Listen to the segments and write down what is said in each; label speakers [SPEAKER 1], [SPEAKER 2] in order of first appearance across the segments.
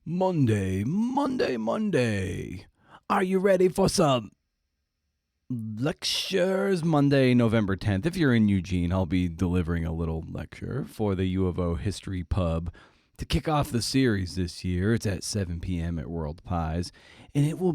[SPEAKER 1] Monday. Are you ready for some lectures? Monday, November 10th. If you're in Eugene, I'll be delivering a little lecture for the U of O History Pub to kick off the series this year. It's at 7 p.m. at World Pies, and it will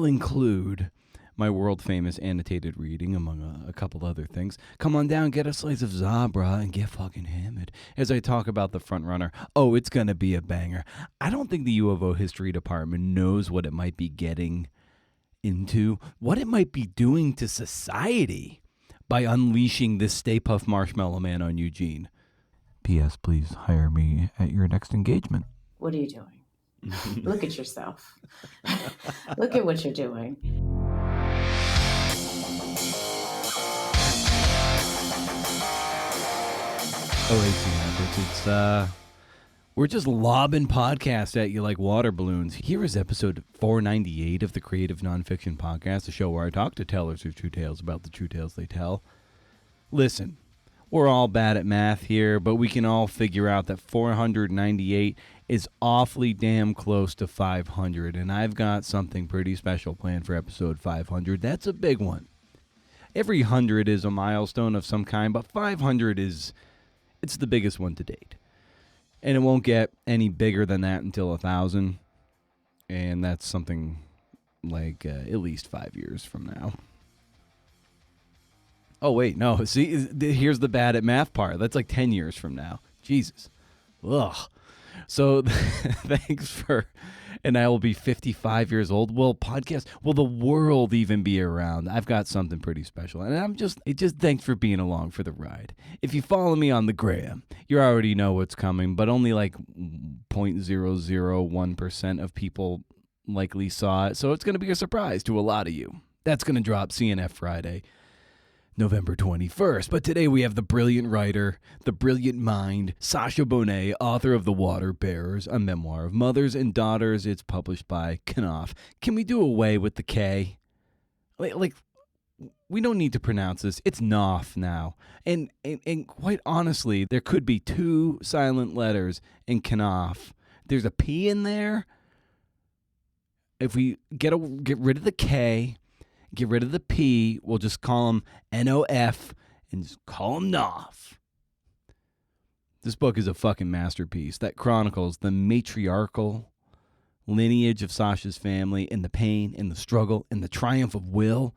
[SPEAKER 1] include my world-famous annotated reading, among a couple other things. Come on down, get a slice of Zabra, and get fucking hammered as I talk about the front runner. Oh, it's going to be a banger. I don't think the U of O History Department knows what it might be getting into, what it might be doing to society by unleashing this Stay Puft Marshmallow Man on Eugene. P.S. Please hire me at your next engagement.
[SPEAKER 2] What are you doing? Look at yourself. Look at what you're doing.
[SPEAKER 1] We're just lobbing podcasts at you like water balloons. Here is episode 498 of the Creative Nonfiction Podcast, the show where I talk to tellers of true tales about the true tales they tell. Listen, we're all bad at math here, but we can all figure out that 498 is awfully damn close to 500, and I've got something pretty special planned for episode 500. That's a big one. Every 100 is a milestone of some kind, but 500 it's the biggest one to date. And it won't get any bigger than that until 1,000. And that's something like at least 5 years from now. Oh, wait, no. See, here's the bad at math part. That's like 10 years from now. Jesus. Ugh. So thanks for... And I will be 55 years old. Will the world even be around? I've got something pretty special. And thanks for being along for the ride. If you follow me on the gram, you already know what's coming, but only like 0.001% of people likely saw it. So it's going to be a surprise to a lot of you. That's going to drop CNF Friday, November 21st. But today we have the brilliant writer, the brilliant mind, Sasha Bonét, author of The Waterbearers, a memoir of mothers and daughters. It's published by Knopf. Can we do away with the K? Like we don't need to pronounce this. It's Knopf now. And quite honestly, there could be two silent letters in Knopf. There's a P in there. If we get rid of the K, get rid of the P, we'll just call him N-O-F and just call him Knopf. This book is a fucking masterpiece that chronicles the matriarchal lineage of Sasha's family and the pain and the struggle and the triumph of will,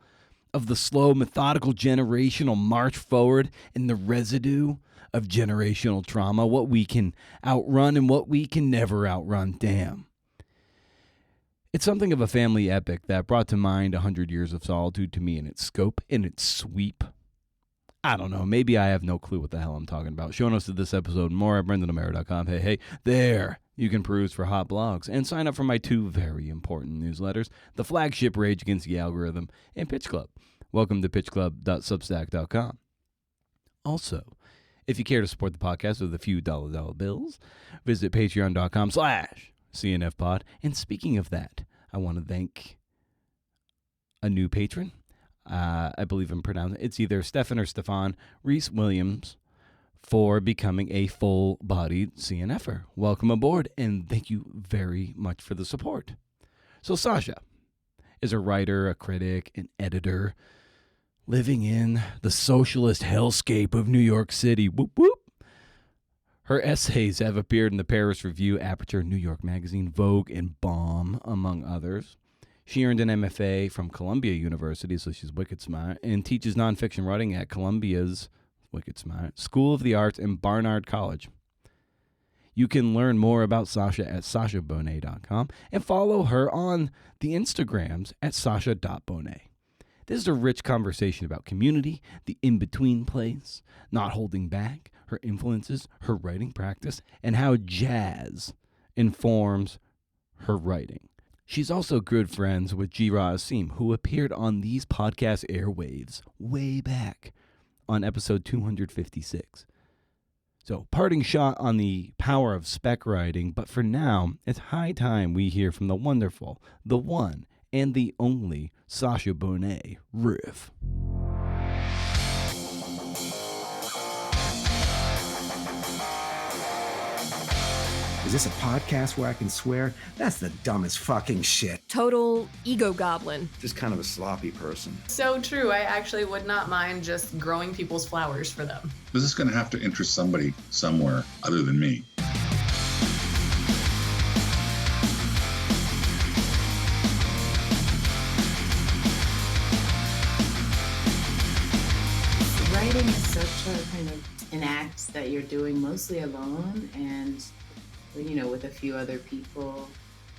[SPEAKER 1] of the slow, methodical generational march forward and the residue of generational trauma, what we can outrun and what we can never outrun. Damn. It's something of a family epic that brought to mind 100 Years of Solitude to me in its scope, in its sweep. I don't know. Maybe I have no clue what the hell I'm talking about. Show notes to this episode, more at BrendanO'Mara.com. Hey, there. You can peruse for hot blogs and sign up for my two very important newsletters, the flagship Rage Against the Algorithm and Pitch Club. Welcome to pitchclub.substack.com. Also, if you care to support the podcast with a few dollar bills, visit patreon.com/CNFpod. And speaking of that, I want to thank a new patron. I believe I'm pronouncing it. It's either Stefan or Stefan Reese Williams for becoming a full-bodied CNFer. Welcome aboard, and thank you very much for the support. So Sasha is a writer, a critic, an editor, living in the socialist hellscape of New York City. Whoop, whoop. Her essays have appeared in the Paris Review, Aperture, New York Magazine, Vogue, and Bomb, among others. She earned an MFA from Columbia University, so she's wicked smart, and teaches nonfiction writing at Columbia's wicked smart School of the Arts and Barnard College. You can learn more about Sasha at sashabonét.com and follow her on the Instagrams at sasha.bonét. This is a rich conversation about community, the in-between place, not holding back, her influences, her writing practice, and how jazz informs her writing. She's also good friends with Gira Asim, who appeared on these podcast airwaves way back on episode 256. So, parting shot on the power of spec writing, but for now, it's high time we hear from the wonderful, the one, and the only Sasha Bonét riff.
[SPEAKER 3] Is this a podcast where I can swear? That's the dumbest fucking shit.
[SPEAKER 4] Total ego goblin.
[SPEAKER 5] Just kind of a sloppy person.
[SPEAKER 6] So true. I actually would not mind just growing people's flowers for them.
[SPEAKER 7] This is going to have to interest somebody somewhere other than me.
[SPEAKER 2] Writing is such a kind of an act that you're doing mostly alone and, with a few other people.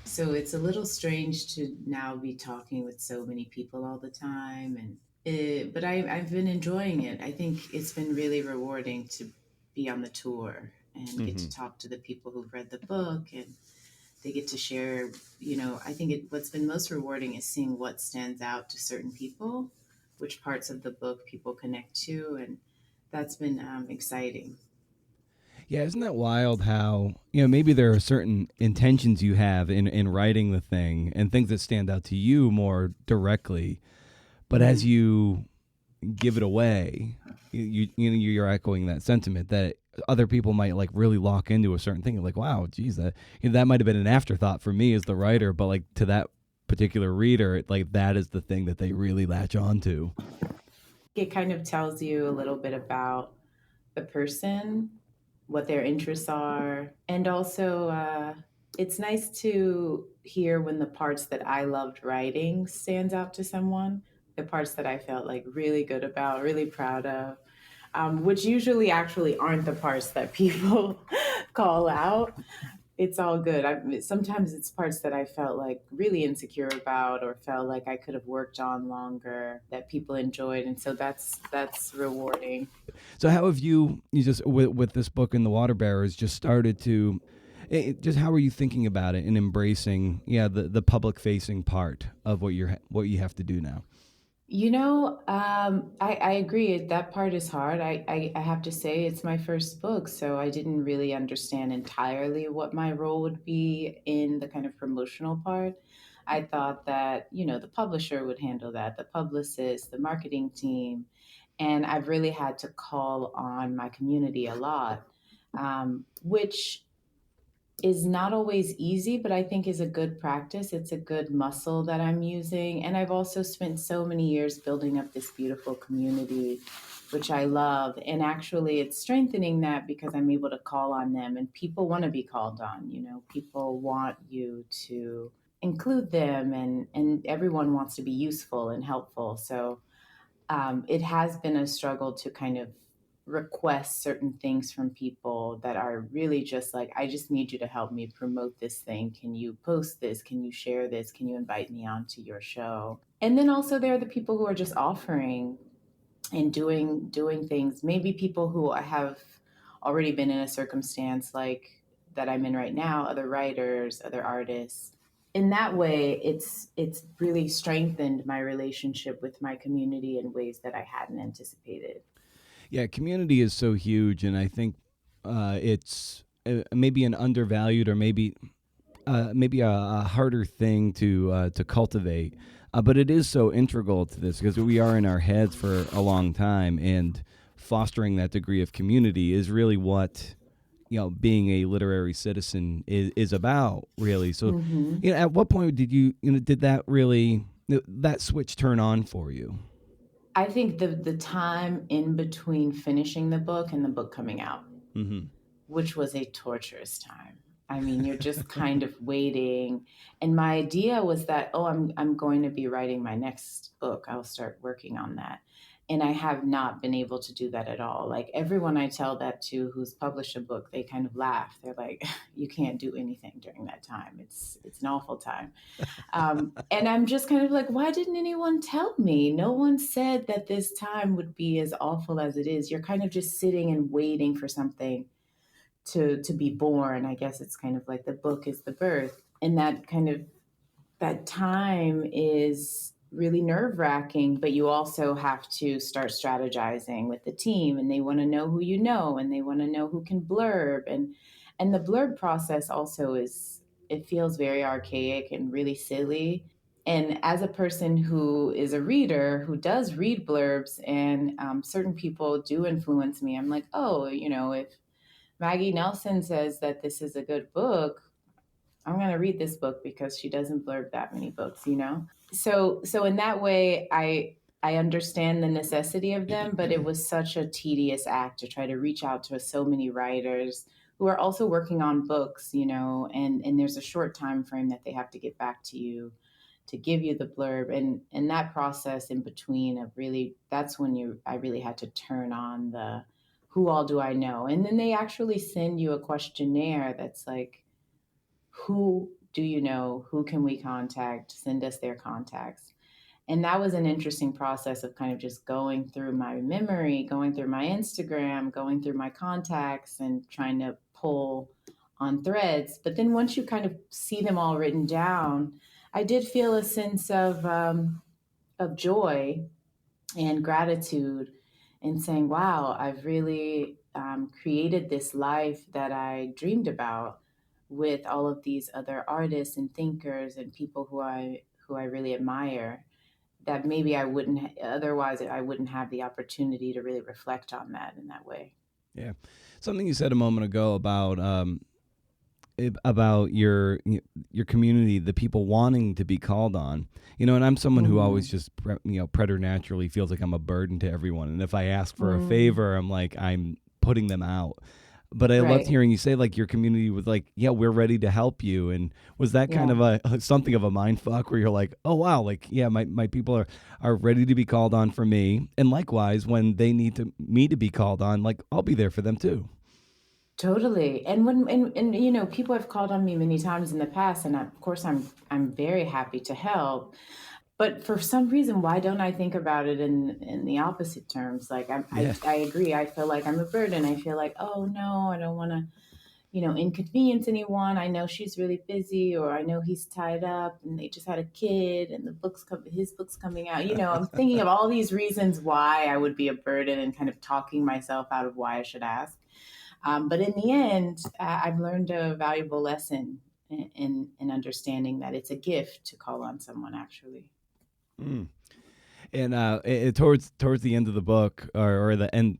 [SPEAKER 2] So it's a little strange to now be talking with so many people all the time. But I've been enjoying it. I think it's been really rewarding to be on the tour and get to talk to the people who've read the book, and they get to share, I think what's been most rewarding is seeing what stands out to certain people, which parts of the book people connect to, and that's been exciting.
[SPEAKER 1] Yeah, isn't that wild how, maybe there are certain intentions you have in writing the thing and things that stand out to you more directly, but as you give it away, you're echoing that sentiment that other people might like really lock into a certain thing. Like, wow, geez, that might have been an afterthought for me as the writer, but like to that particular reader, like that is the thing that they really latch on to.
[SPEAKER 2] It kind of tells you a little bit about the person, what their interests are. And also, it's nice to hear when the parts that I loved writing stands out to someone, the parts that I felt like really good about, really proud of, which usually actually aren't the parts that people call out. It's all good. Sometimes it's parts that I felt like really insecure about or felt like I could have worked on longer that people enjoyed. And so that's rewarding.
[SPEAKER 1] So how have you just with this book and the Waterbearers just started to, just how are you thinking about it and embracing, the public facing part of what you have to do now?
[SPEAKER 2] I agree. That part is hard. I have to say it's my first book, so I didn't really understand entirely what my role would be in the kind of promotional part. I thought that, the publisher would handle that, the publicist, the marketing team. And I've really had to call on my community a lot, which is not always easy, but I think is a good practice. It's a good muscle that I'm using. And I've also spent so many years building up this beautiful community, which I love. And actually it's strengthening that because I'm able to call on them, and people want to be called on, people want you to include them, and everyone wants to be useful and helpful. So it has been a struggle to kind of request certain things from people that are really just like, I just need you to help me promote this thing. Can you post this? Can you share this? Can you invite me onto your show? And then also there are the people who are just offering and doing things. Maybe people who have already been in a circumstance like that I'm in right now, other writers, other artists. In that way, it's really strengthened my relationship with my community in ways that I hadn't anticipated.
[SPEAKER 1] Yeah, community is so huge, and I think it's maybe an undervalued or maybe a harder thing to cultivate, but it is so integral to this because we are in our heads for a long time, and fostering that degree of community is really what being a literary citizen is about, really. So, at what point did did that really that switch turn on for you?
[SPEAKER 2] I think the time in between finishing the book and the book coming out, which was a torturous time. I mean, you're just kind of waiting. And my idea was that, I'm going to be writing my next book. I'll start working on that. And I have not been able to do that at all. Like everyone I tell that to who's published a book, they kind of laugh. They're like, you can't do anything during that time. It's an awful time. And I'm just kind of like, why didn't anyone tell me? No one said that this time would be as awful as it is. You're kind of just sitting and waiting for something to be born. I guess it's kind of like the book is the birth. And that time is really nerve-wracking, but you also have to start strategizing with the team, and they want to know who you know, and they want to know who can blurb, and the blurb process also it feels very archaic and really silly. And as a person who is a reader who does read blurbs, and certain people do influence me, I'm like, if Maggie Nelson says that this is a good book, I'm going to read this book because she doesn't blurb that many books, you know? So in that way, I understand the necessity of them, but it was such a tedious act to try to reach out to so many writers who are also working on books, you know, and there's a short time frame that they have to get back to you to give you the blurb. And that process in between of really, that's when I really had to turn on the who all do I know? And then they actually send you a questionnaire that's like, who do you know? Who can we contact? Send us their contacts. And that was an interesting process of kind of just going through my memory, going through my Instagram, going through my contacts and trying to pull on threads. But then once you kind of see them all written down, I did feel a sense of joy and gratitude in saying, wow, I've really created this life that I dreamed about with all of these other artists and thinkers and people who I really admire, that maybe I wouldn't otherwise I wouldn't have the opportunity to really reflect on that in that way.
[SPEAKER 1] Yeah. Something you said a moment ago about your community, the people wanting to be called on, you know, and I'm someone who always just, preternaturally feels like I'm a burden to everyone. And if I ask for a favor, I'm like, I'm putting them out. But I loved hearing you say, like, your community was like, yeah, we're ready to help you. And was that kind of something of a mind fuck where you're like, oh, wow, like, yeah, my people are ready to be called on for me. And likewise, when they need me to be called on, like, I'll be there for them too.
[SPEAKER 2] Totally. And and you know, people have called on me many times in the past, and of course I'm very happy to help. But for some reason, why don't I think about it in the opposite terms? Like I agree. I feel like I'm a burden. I feel like, oh no, I don't want to, you know, inconvenience anyone. I know she's really busy, or I know he's tied up, and they just had a kid, and his book's coming out. You know, I'm thinking of all these reasons why I would be a burden, and kind of talking myself out of why I should ask. But in the end, I've learned a valuable lesson in understanding that it's a gift to call on someone, actually.
[SPEAKER 1] Mm. And towards the end of the book, or the end,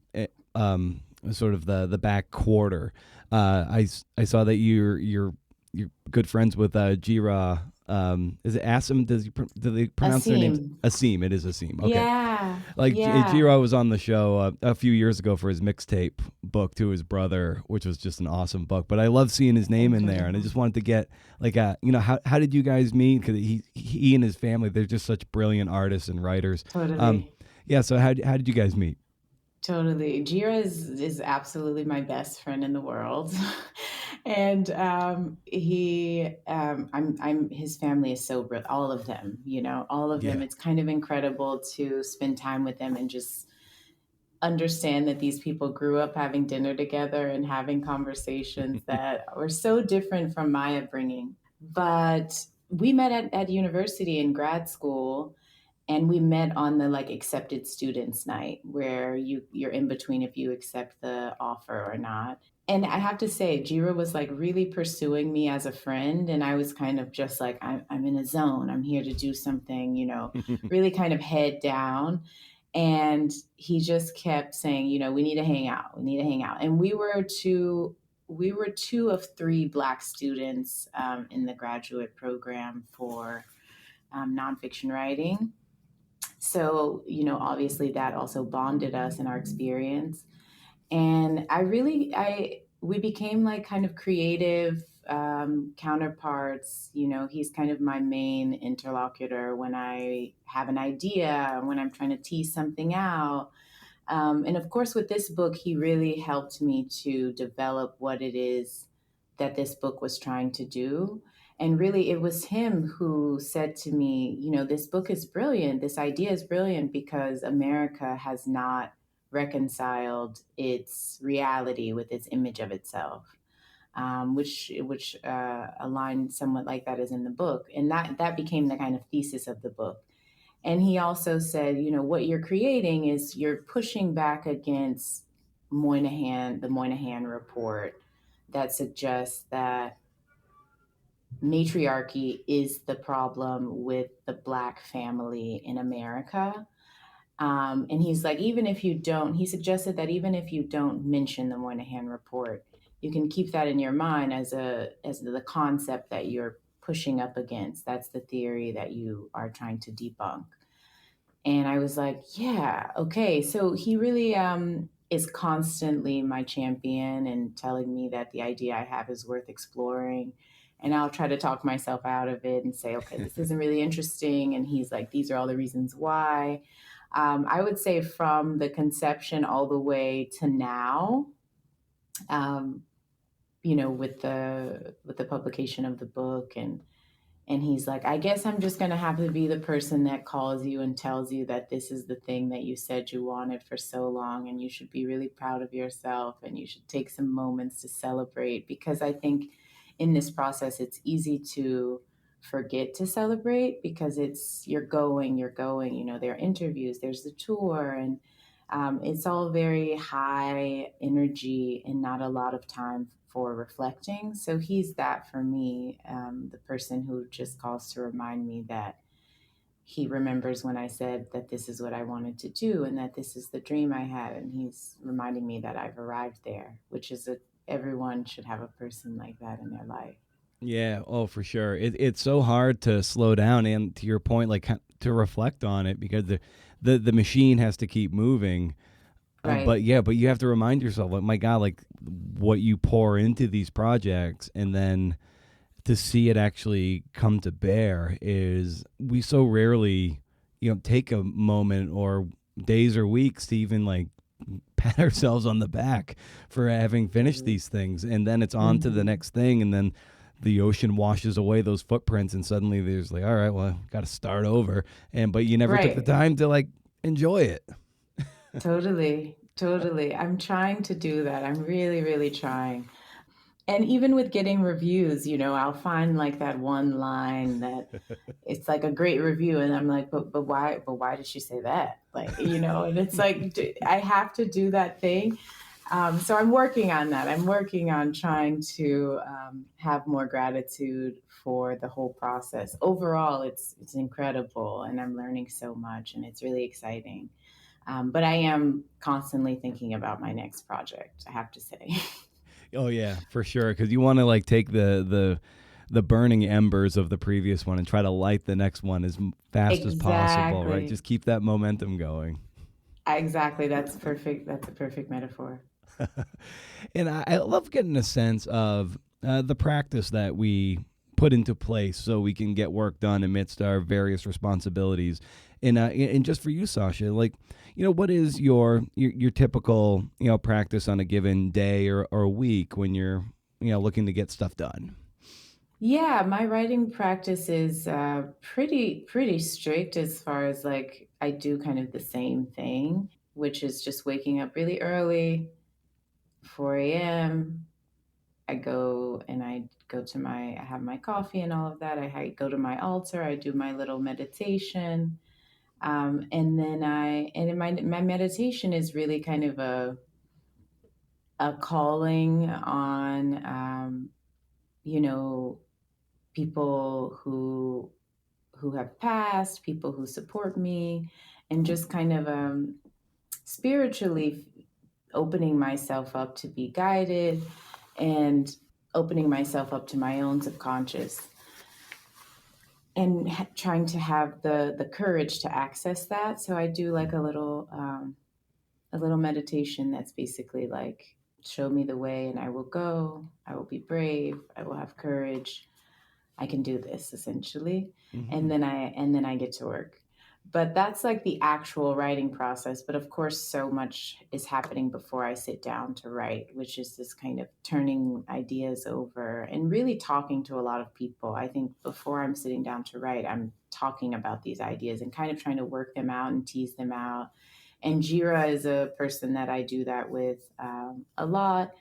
[SPEAKER 1] sort of the back quarter, I saw that you're good friends with Jira. Is it Asim? Do they pronounce their names? Asim. It is Asim. Okay.
[SPEAKER 2] Yeah.
[SPEAKER 1] Like Jira was on the show a few years ago for his mixtape book to his brother, which was just an awesome book. But I love seeing his name in there, and I just wanted to get like how did you guys meet? Because he and his family, they're just such brilliant artists and writers.
[SPEAKER 2] Totally.
[SPEAKER 1] So how did you guys meet?
[SPEAKER 2] Totally. Jira is absolutely my best friend in the world. And his family is so brilliant. All of them, you know, all of them. It's kind of incredible to spend time with them and just understand that these people grew up having dinner together and having conversations that were so different from my upbringing. But we met at university in grad school. And we met on the like accepted students night where you're in between if you accept the offer or not. And I have to say, Jira was like really pursuing me as a friend. And I was kind of just like, I'm in a zone. I'm here to do something, you know, really kind of head down. And he just kept saying, you know, we need to hang out. We need to hang out. And we were two of three Black students in the graduate program for nonfiction writing. So, you know, obviously that also bonded us in our experience. And we became like kind of creative counterparts. You know, he's kind of my main interlocutor when I have an idea, when I'm trying to tease something out. And of course, with this book, he really helped me to develop what it is that this book was trying to do. And really, it was him who said to me, you know, this book is brilliant. This idea is brilliant because America has not reconciled its reality with its image of itself, which aligned somewhat like that is in the book. And that became the kind of thesis of the book. And he also said, you know, what you're creating is you're pushing back against the Moynihan report that suggests that matriarchy is the problem with the Black family in America. And he's like, he suggested that even if you don't mention the Moynihan report, you can keep that in your mind as the concept that you're pushing up against. That's the theory that you are trying to debunk. And I was like, yeah, okay. So he really is constantly my champion and telling me that the idea I have is worth exploring. And I'll try to talk myself out of it and say, okay, this isn't really interesting. And he's like, these are all the reasons why. I would say from the conception all the way to now, with the publication of the book, and he's like, I guess I'm just going to have to be the person that calls you and tells you that this is the thing that you said you wanted for so long, and you should be really proud of yourself, and you should take some moments to celebrate. Because I think in this process, it's easy to forget to celebrate because you're going, there are interviews, there's the tour, and it's all very high energy and not a lot of time for reflecting. So he's that for me, the person who just calls to remind me that he remembers when I said that this is what I wanted to do and that this is the dream I had. And he's reminding me that I've arrived there, which is everyone should have a person like that in their life.
[SPEAKER 1] Yeah, oh, for sure. It's so hard to slow down and, to your point, like to reflect on it because the machine has to keep moving.
[SPEAKER 2] Right.
[SPEAKER 1] But you have to remind yourself, like, my God, like what you pour into these projects and then to see it actually come to bear is we so rarely, take a moment or days or weeks to even like pat ourselves on the back for having finished these things. And then it's on to the next thing. And then the ocean washes away those footprints and suddenly there's like, all right, well, got to start over. But you never took the time to like enjoy it.
[SPEAKER 2] Totally. I'm trying to do that. I'm really, really trying. And even with getting reviews, I'll find like that one line that it's like a great review. And I'm like, but why did she say that? Like, and it's like, I have to do that thing. So I'm working on that. I'm working on trying to have more gratitude for the whole process. Overall, it's incredible and I'm learning so much and it's really exciting. But I am constantly thinking about my next project, I have to say.
[SPEAKER 1] Oh yeah, for sure. Because you want to like take the burning embers of the previous one and try to light the next one as fast as possible, right? Just keep that momentum going.
[SPEAKER 2] Exactly. That's perfect. That's a perfect metaphor.
[SPEAKER 1] And I love getting a sense of the practice that we put into place so we can get work done amidst our various responsibilities. And just for you, Sasha, like, what is your typical, practice on a given day or a week when you're, looking to get stuff done?
[SPEAKER 2] Yeah, my writing practice is pretty strict as far as like I do kind of the same thing, which is just waking up really early, 4 a.m. I have my coffee and all of that. I go to my altar. I do my little meditation. And then my meditation is really kind of a calling on, people who have passed, people who support me, and just kind of spiritually opening myself up to be guided and opening myself up to my own subconscious and trying to have the courage to access that. So I do like a little meditation that's basically like, show me the way and I will go, I will be brave, I will have courage, I can do this, essentially. Mm-hmm. And then I get to work. But that's like the actual writing process. But of course, so much is happening before I sit down to write, which is this kind of turning ideas over and really talking to a lot of people. I think before I'm sitting down to write, I'm talking about these ideas and kind of trying to work them out and tease them out. And Jira is a person that I do that with a lot.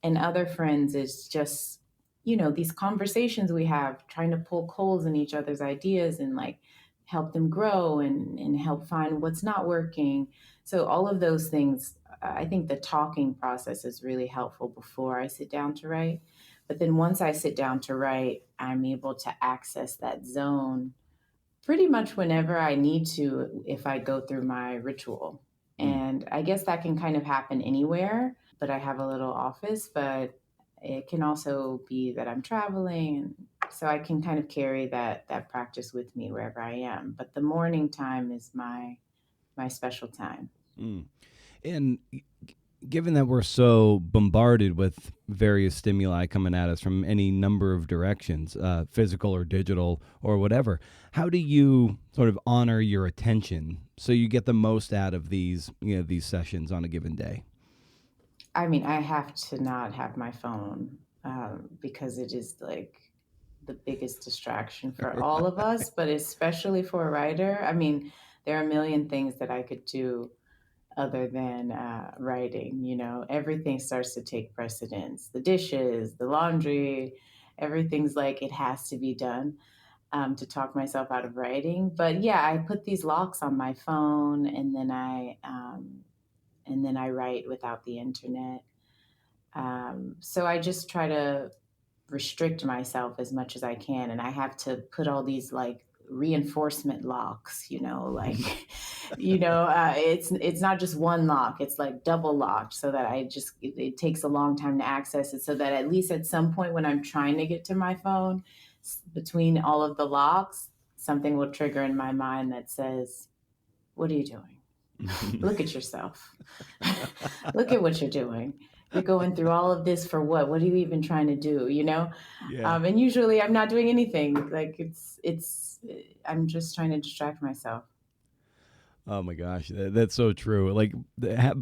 [SPEAKER 2] And other friends is just, these conversations we have, trying to poke holes in each other's ideas and like help them grow and help find what's not working. So all of those things, I think the talking process is really helpful before I sit down to write. But then once I sit down to write, I'm able to access that zone pretty much whenever I need to if I go through my ritual. And I guess that can kind of happen anywhere, but I have a little office, but it can also be that I'm traveling, and so I can kind of carry that practice with me wherever I am. But the morning time is my special time.
[SPEAKER 1] Mm. And given that we're so bombarded with various stimuli coming at us from any number of directions, physical or digital or whatever, how do you sort of honor your attention so you get the most out of these sessions on a given day?
[SPEAKER 2] I mean, I have to not have my phone because it is like the biggest distraction for all of us, but especially for a writer. I mean, there are a million things that I could do other than writing. Everything starts to take precedence: the dishes, the laundry, everything's like it has to be done to talk myself out of writing. But yeah, I put these locks on my phone, and then I write without the internet. So I just try to restrict myself as much as I can, and I have to put all these like reinforcement locks, like it's not just one lock, it's like double locked, so that it takes a long time to access it, so that at least at some point when I'm trying to get to my phone, between all of the locks, something will trigger in my mind that says, what are you doing? Look at yourself. Look at what you're doing. You're going through all of this for what? What are you even trying to do?
[SPEAKER 1] Yeah.
[SPEAKER 2] And usually I'm not doing anything. Like I'm just trying to distract myself.
[SPEAKER 1] Oh my gosh, that's so true. Like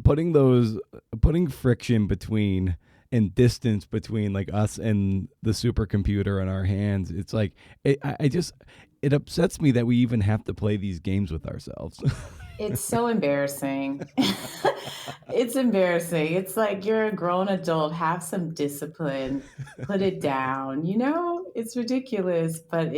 [SPEAKER 1] putting friction between and distance between like us and the supercomputer in our hands. It's like it upsets me that we even have to play these games with ourselves.
[SPEAKER 2] It's so embarrassing. It's embarrassing. It's like you're a grown adult, have some discipline, put it down. It's ridiculous, but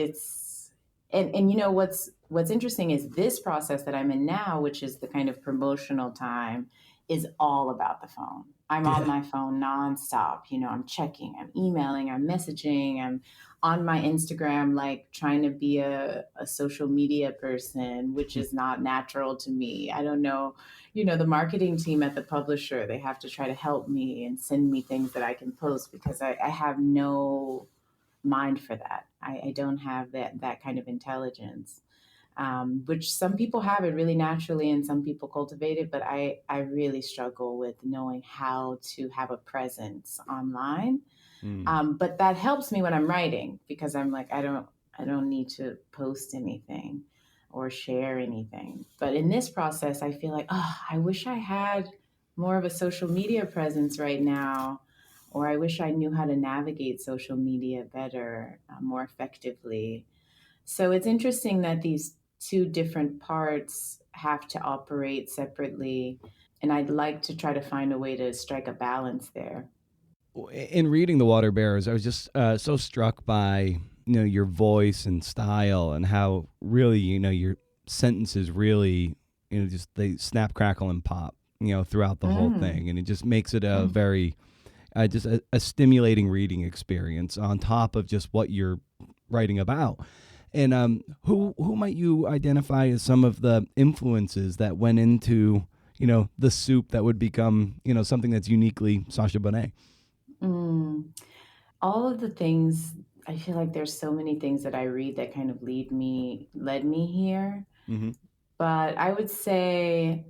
[SPEAKER 2] and what's interesting is this process that I'm in now, which is the kind of promotional time, is all about the phone. I'm on my phone nonstop. I'm checking, I'm emailing, I'm messaging, I'm on my Instagram, like trying to be a social media person, which is not natural to me. I don't know, the marketing team at the publisher, they have to try to help me and send me things that I can post because I have no mind for that. I don't have that kind of intelligence, which some people have it really naturally and some people cultivate it. But I really struggle with knowing how to have a presence online. But that helps me when I'm writing because I'm like, I don't need to post anything or share anything. But in this process, I feel like, I wish I had more of a social media presence right now, or I wish I knew how to navigate social media better, more effectively. So it's interesting that these two different parts have to operate separately. And I'd like to try to find a way to strike a balance there.
[SPEAKER 1] In reading The Waterbearers, I was just so struck by your voice and style and how really your sentences really just they snap, crackle, and pop throughout the whole thing, and it just makes it a very just a stimulating reading experience on top of just what you're writing about. And who might you identify as some of the influences that went into the soup that would become something that's uniquely Sasha Bonét?
[SPEAKER 2] All of the things, I feel like there's so many things that I read that kind of led me here.
[SPEAKER 1] Mm-hmm.
[SPEAKER 2] But I would say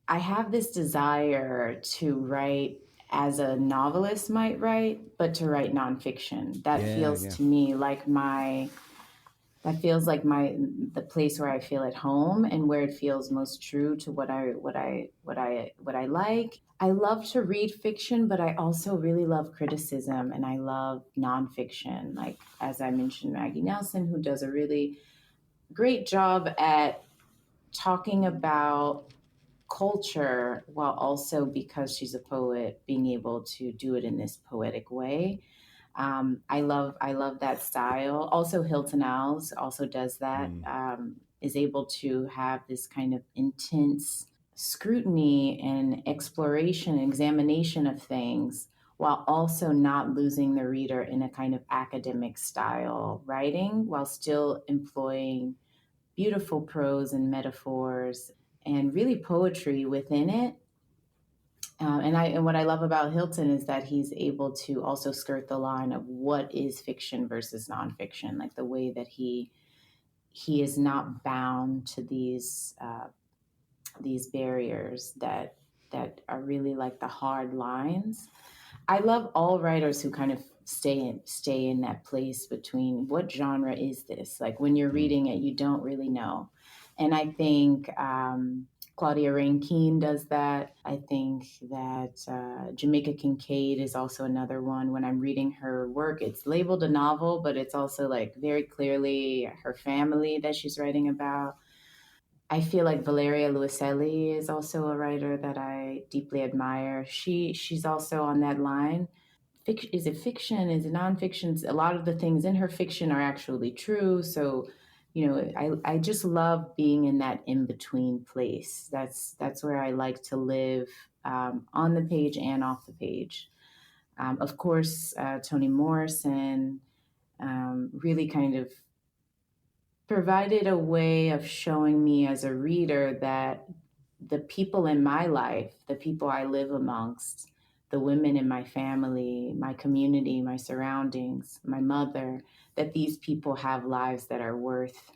[SPEAKER 2] I have this desire to write as a novelist might write, but to write nonfiction. That feels to me like the place where I feel at home and where it feels most true to what I like. I love to read fiction, but I also really love criticism and I love nonfiction. Like, as I mentioned, Maggie Nelson, who does a really great job at talking about culture while also, because she's a poet, being able to do it in this poetic way. I love that style. Also, Hilton Als also does that. Is able to have this kind of intense scrutiny and exploration, examination of things, while also not losing the reader in a kind of academic style writing, while still employing beautiful prose and metaphors and really poetry within it. And what I love about Hilton is that he's able to also skirt the line of what is fiction versus nonfiction, like the way that he is not bound to these barriers that are really like the hard lines. I love all writers who kind of stay in that place between what genre is this? Like when you're reading it, you don't really know. And I think Claudia Rankine does that. I think that Jamaica Kincaid is also another one. When I'm reading her work, it's labeled a novel, but it's also like very clearly her family that she's writing about. I feel like Valeria Luiselli is also a writer that I deeply admire. She's also on that line. Is it fiction? Is it nonfiction? A lot of the things in her fiction are actually true. So, I just love being in that in between place. That's where I like to live, on the page and off the page. Of course, Toni Morrison really kind of provided a way of showing me as a reader that the people in my life, the people I live amongst, the women in my family, my community, my surroundings, my mother, that these people have lives that are worth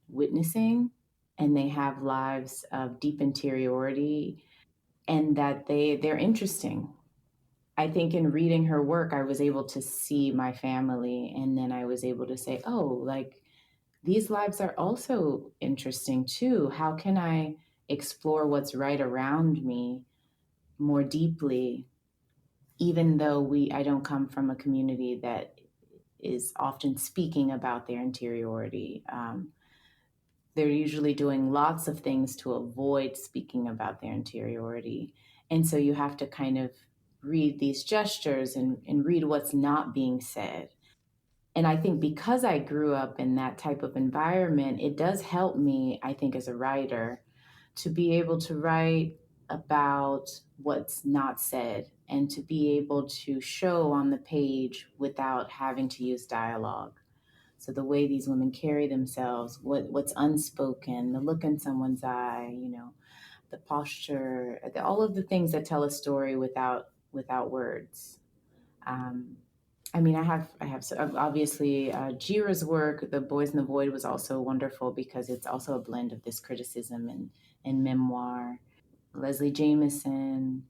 [SPEAKER 2] witnessing, and they have lives of deep interiority, and that they're interesting. I think in reading her work, I was able to see my family, and then I was able to say, oh, like these lives are also interesting too. How can I explore what's right around me more deeply, even though I don't come from a community that is often speaking about their interiority. They're usually doing lots of things to avoid speaking about their interiority. And so you have to kind of read these gestures and read what's not being said. And I think because I grew up in that type of environment, it does help me, I think, as a writer, to be able to write about what's not said and to be able to show on the page without having to use dialogue. So the way these women carry themselves, what's unspoken, the look in someone's eye, the posture, all of the things that tell a story without words. Um, obviously Jira's work, The Boys in the Void, was also wonderful because it's also a blend of this criticism and memoir. Leslie Jameson,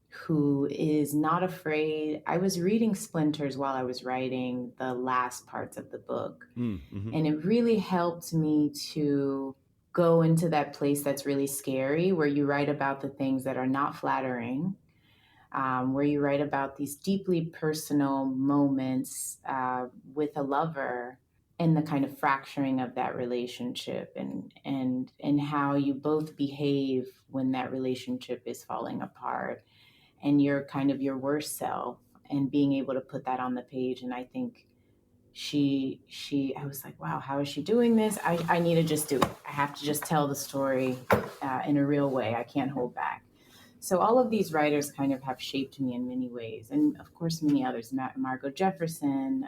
[SPEAKER 2] who is not afraid. I was reading Splinters while I was writing the last parts of the book, and it really helped me to go into that place that's really scary, where you write about the things that are not flattering, where you write about these deeply personal moments with a lover and the kind of fracturing of that relationship and how you both behave when that relationship is falling apart and you're kind of your worst self, and being able to put that on the page. And I think I was like, wow, how is she doing this? I need to just do it. I have to just tell the story in a real way. I can't hold back. So all of these writers kind of have shaped me in many ways, and of course many others, Margot Jefferson.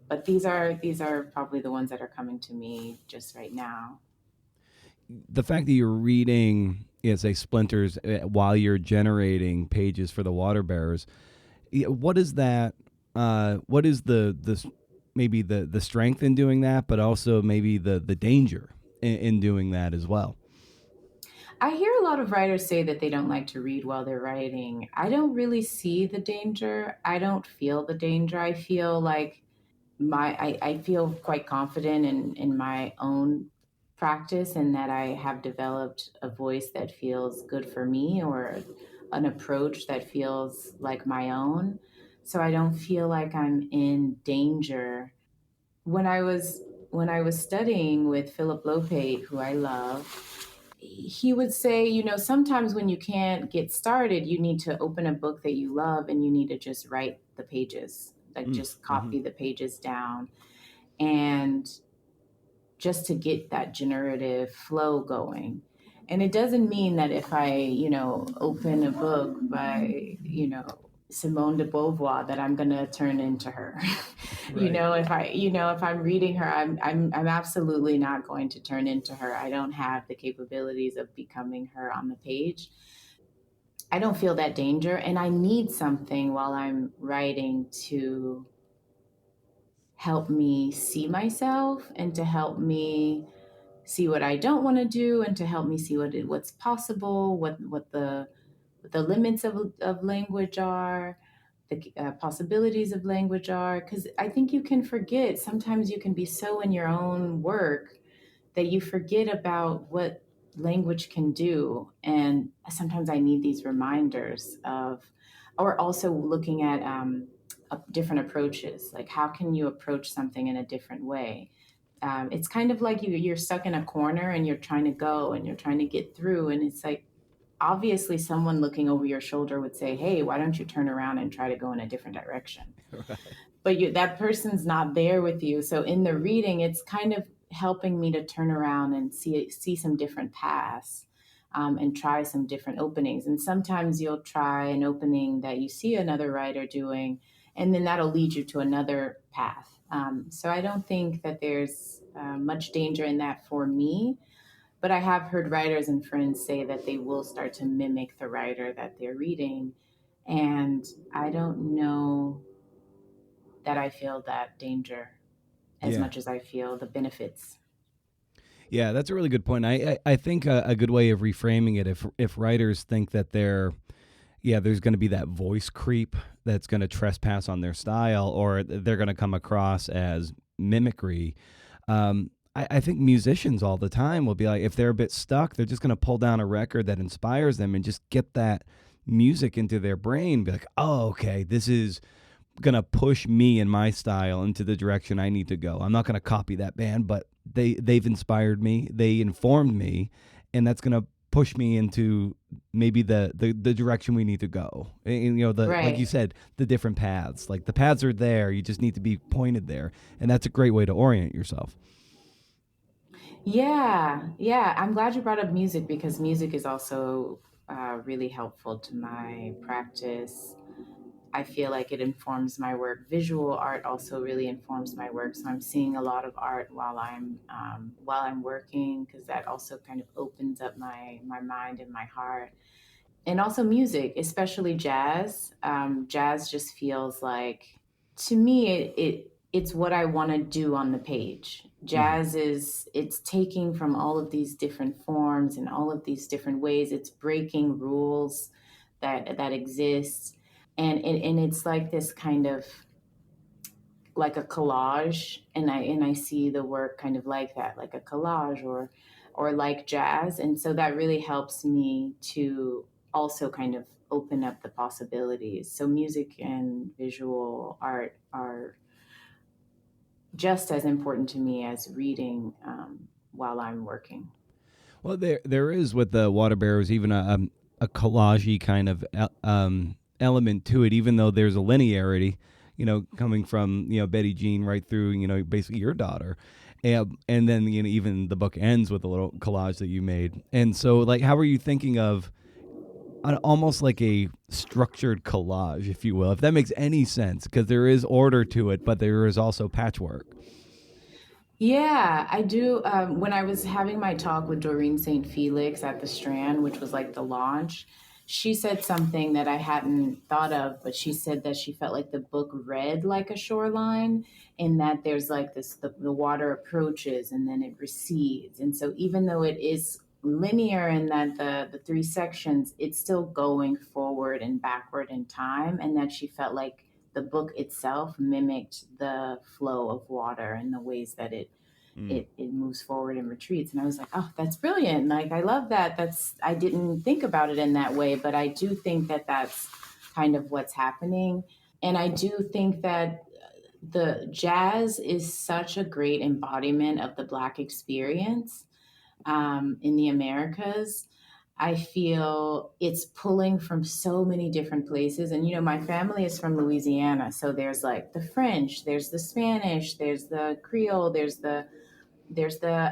[SPEAKER 2] But these are probably the ones that are coming to me just right now.
[SPEAKER 1] The fact that you're reading, say, Splinters while you're generating pages for the Waterbearers, what is that? What is the maybe the strength in doing that, but also maybe the danger in doing that as well?
[SPEAKER 2] I hear a lot of writers say that they don't like to read while they're writing. I don't really see the danger. I don't feel the danger. I feel like I feel quite confident in my own practice, and that I have developed a voice that feels good for me, or an approach that feels like my own. So I don't feel like I'm in danger. When I was studying with Philip Lopate, who I love, he would say, sometimes when you can't get started, you need to open a book that you love and you need to just write the pages, like just copy the pages down. And just to get that generative flow going. And it doesn't mean that if I, open a book by, Simone de Beauvoir that I'm going to turn into her.
[SPEAKER 1] Right.
[SPEAKER 2] If I'm reading her, I'm absolutely not going to turn into her. I don't have the capabilities of becoming her on the page. I don't feel that danger, and I need something while I'm writing to help me see myself and to help me see what I don't want to do and to help me see what's possible, what the limits of language are, the possibilities of language are. Because I think you can forget, sometimes you can be so in your own work that you forget about what language can do. And sometimes I need these reminders or also looking at different approaches. Like, how can you approach something in a different way? It's kind of like you're stuck in a corner and you're trying to go and you're trying to get through. And it's like, obviously someone looking over your shoulder would say, hey, why don't you turn around and try to go in a different direction?
[SPEAKER 1] Right.
[SPEAKER 2] But that person's not there with you. So in the reading, it's kind of helping me to turn around and see some different paths, and try some different openings. And sometimes you'll try an opening that you see another writer doing, and then that'll lead you to another path. So I don't think that there's much danger in that for me. But I have heard writers and friends say that they will start to mimic the writer that they're reading. And I don't know that I feel that danger as
[SPEAKER 1] Yeah.
[SPEAKER 2] much as I feel the benefits.
[SPEAKER 1] Yeah, that's a really good point. I think a good way of reframing it, if writers think that there's going to be that voice creep that's going to trespass on their style, or they're going to come across as mimicry. I think musicians all the time will be like, if they're a bit stuck, they're just going to pull down a record that inspires them and just get that music into their brain. Be like, oh, okay, this is going to push me and my style into the direction I need to go. I'm not going to copy that band, but they've inspired me. They informed me, and that's going to push me into maybe the direction we need to go. And
[SPEAKER 2] Right.
[SPEAKER 1] like you said, the different paths. Like, the paths are there. You just need to be pointed there, and that's a great way to orient yourself.
[SPEAKER 2] Yeah. I'm glad you brought up music, because music is also really helpful to my practice. I feel like it informs my work. Visual art also really informs my work. So I'm seeing a lot of art while I'm working, because that also kind of opens up my mind and my heart. And also music, especially jazz. Jazz just feels like, to me, it's what I want to do on the page. Jazz it's taking from all of these different forms and all of these different ways. It's breaking rules that exist, and it's like this kind of like a collage, and I see the work kind of like that, like a collage or like jazz. And so that really helps me to also kind of open up the possibilities. So music and visual art are just as important to me as reading while I'm working.
[SPEAKER 1] Well, there is with the Waterbearers even a collage-y kind of element to it, even though there's a linearity, coming from Betty Jean right through basically your daughter, and then even the book ends with a little collage that you made. And so, like, how are you thinking of almost like a structured collage, if you will, if that makes any sense? Because there is order to it, but there is also patchwork.
[SPEAKER 2] Yeah, I do. When I was having my talk with Doreen St. Felix at the Strand, which was like the launch, she said something that I hadn't thought of, but she said that she felt like the book read like a shoreline, and that there's like the water approaches and then it recedes. And so even though it is linear in that the three sections, it's still going forward and backward in time, and that she felt like the book itself mimicked the flow of water and the ways that it moves forward and retreats. And I was like, oh, that's brilliant. Like, I love that. I didn't think about it in that way, but I do think that that's kind of what's happening. And I do think that the jazz is such a great embodiment of the Black experience in the Americas. I feel it's pulling from so many different places. And, my family is from Louisiana. So there's like the French, there's the Spanish, there's the Creole, there's the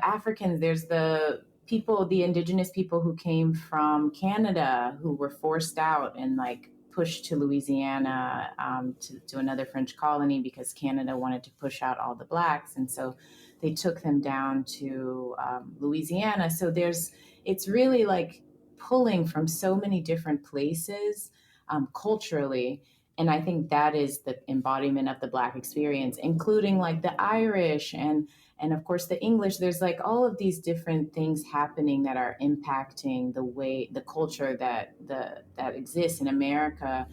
[SPEAKER 2] Africans, there's the indigenous people who came from Canada, who were forced out and like pushed to Louisiana, to another French colony because Canada wanted to push out all the blacks. And so they took them down to Louisiana. So it's really like pulling from so many different places culturally. And I think that is the embodiment of the Black experience, including like the Irish and of course the English. There's like all of these different things happening that are impacting the culture that exists in America,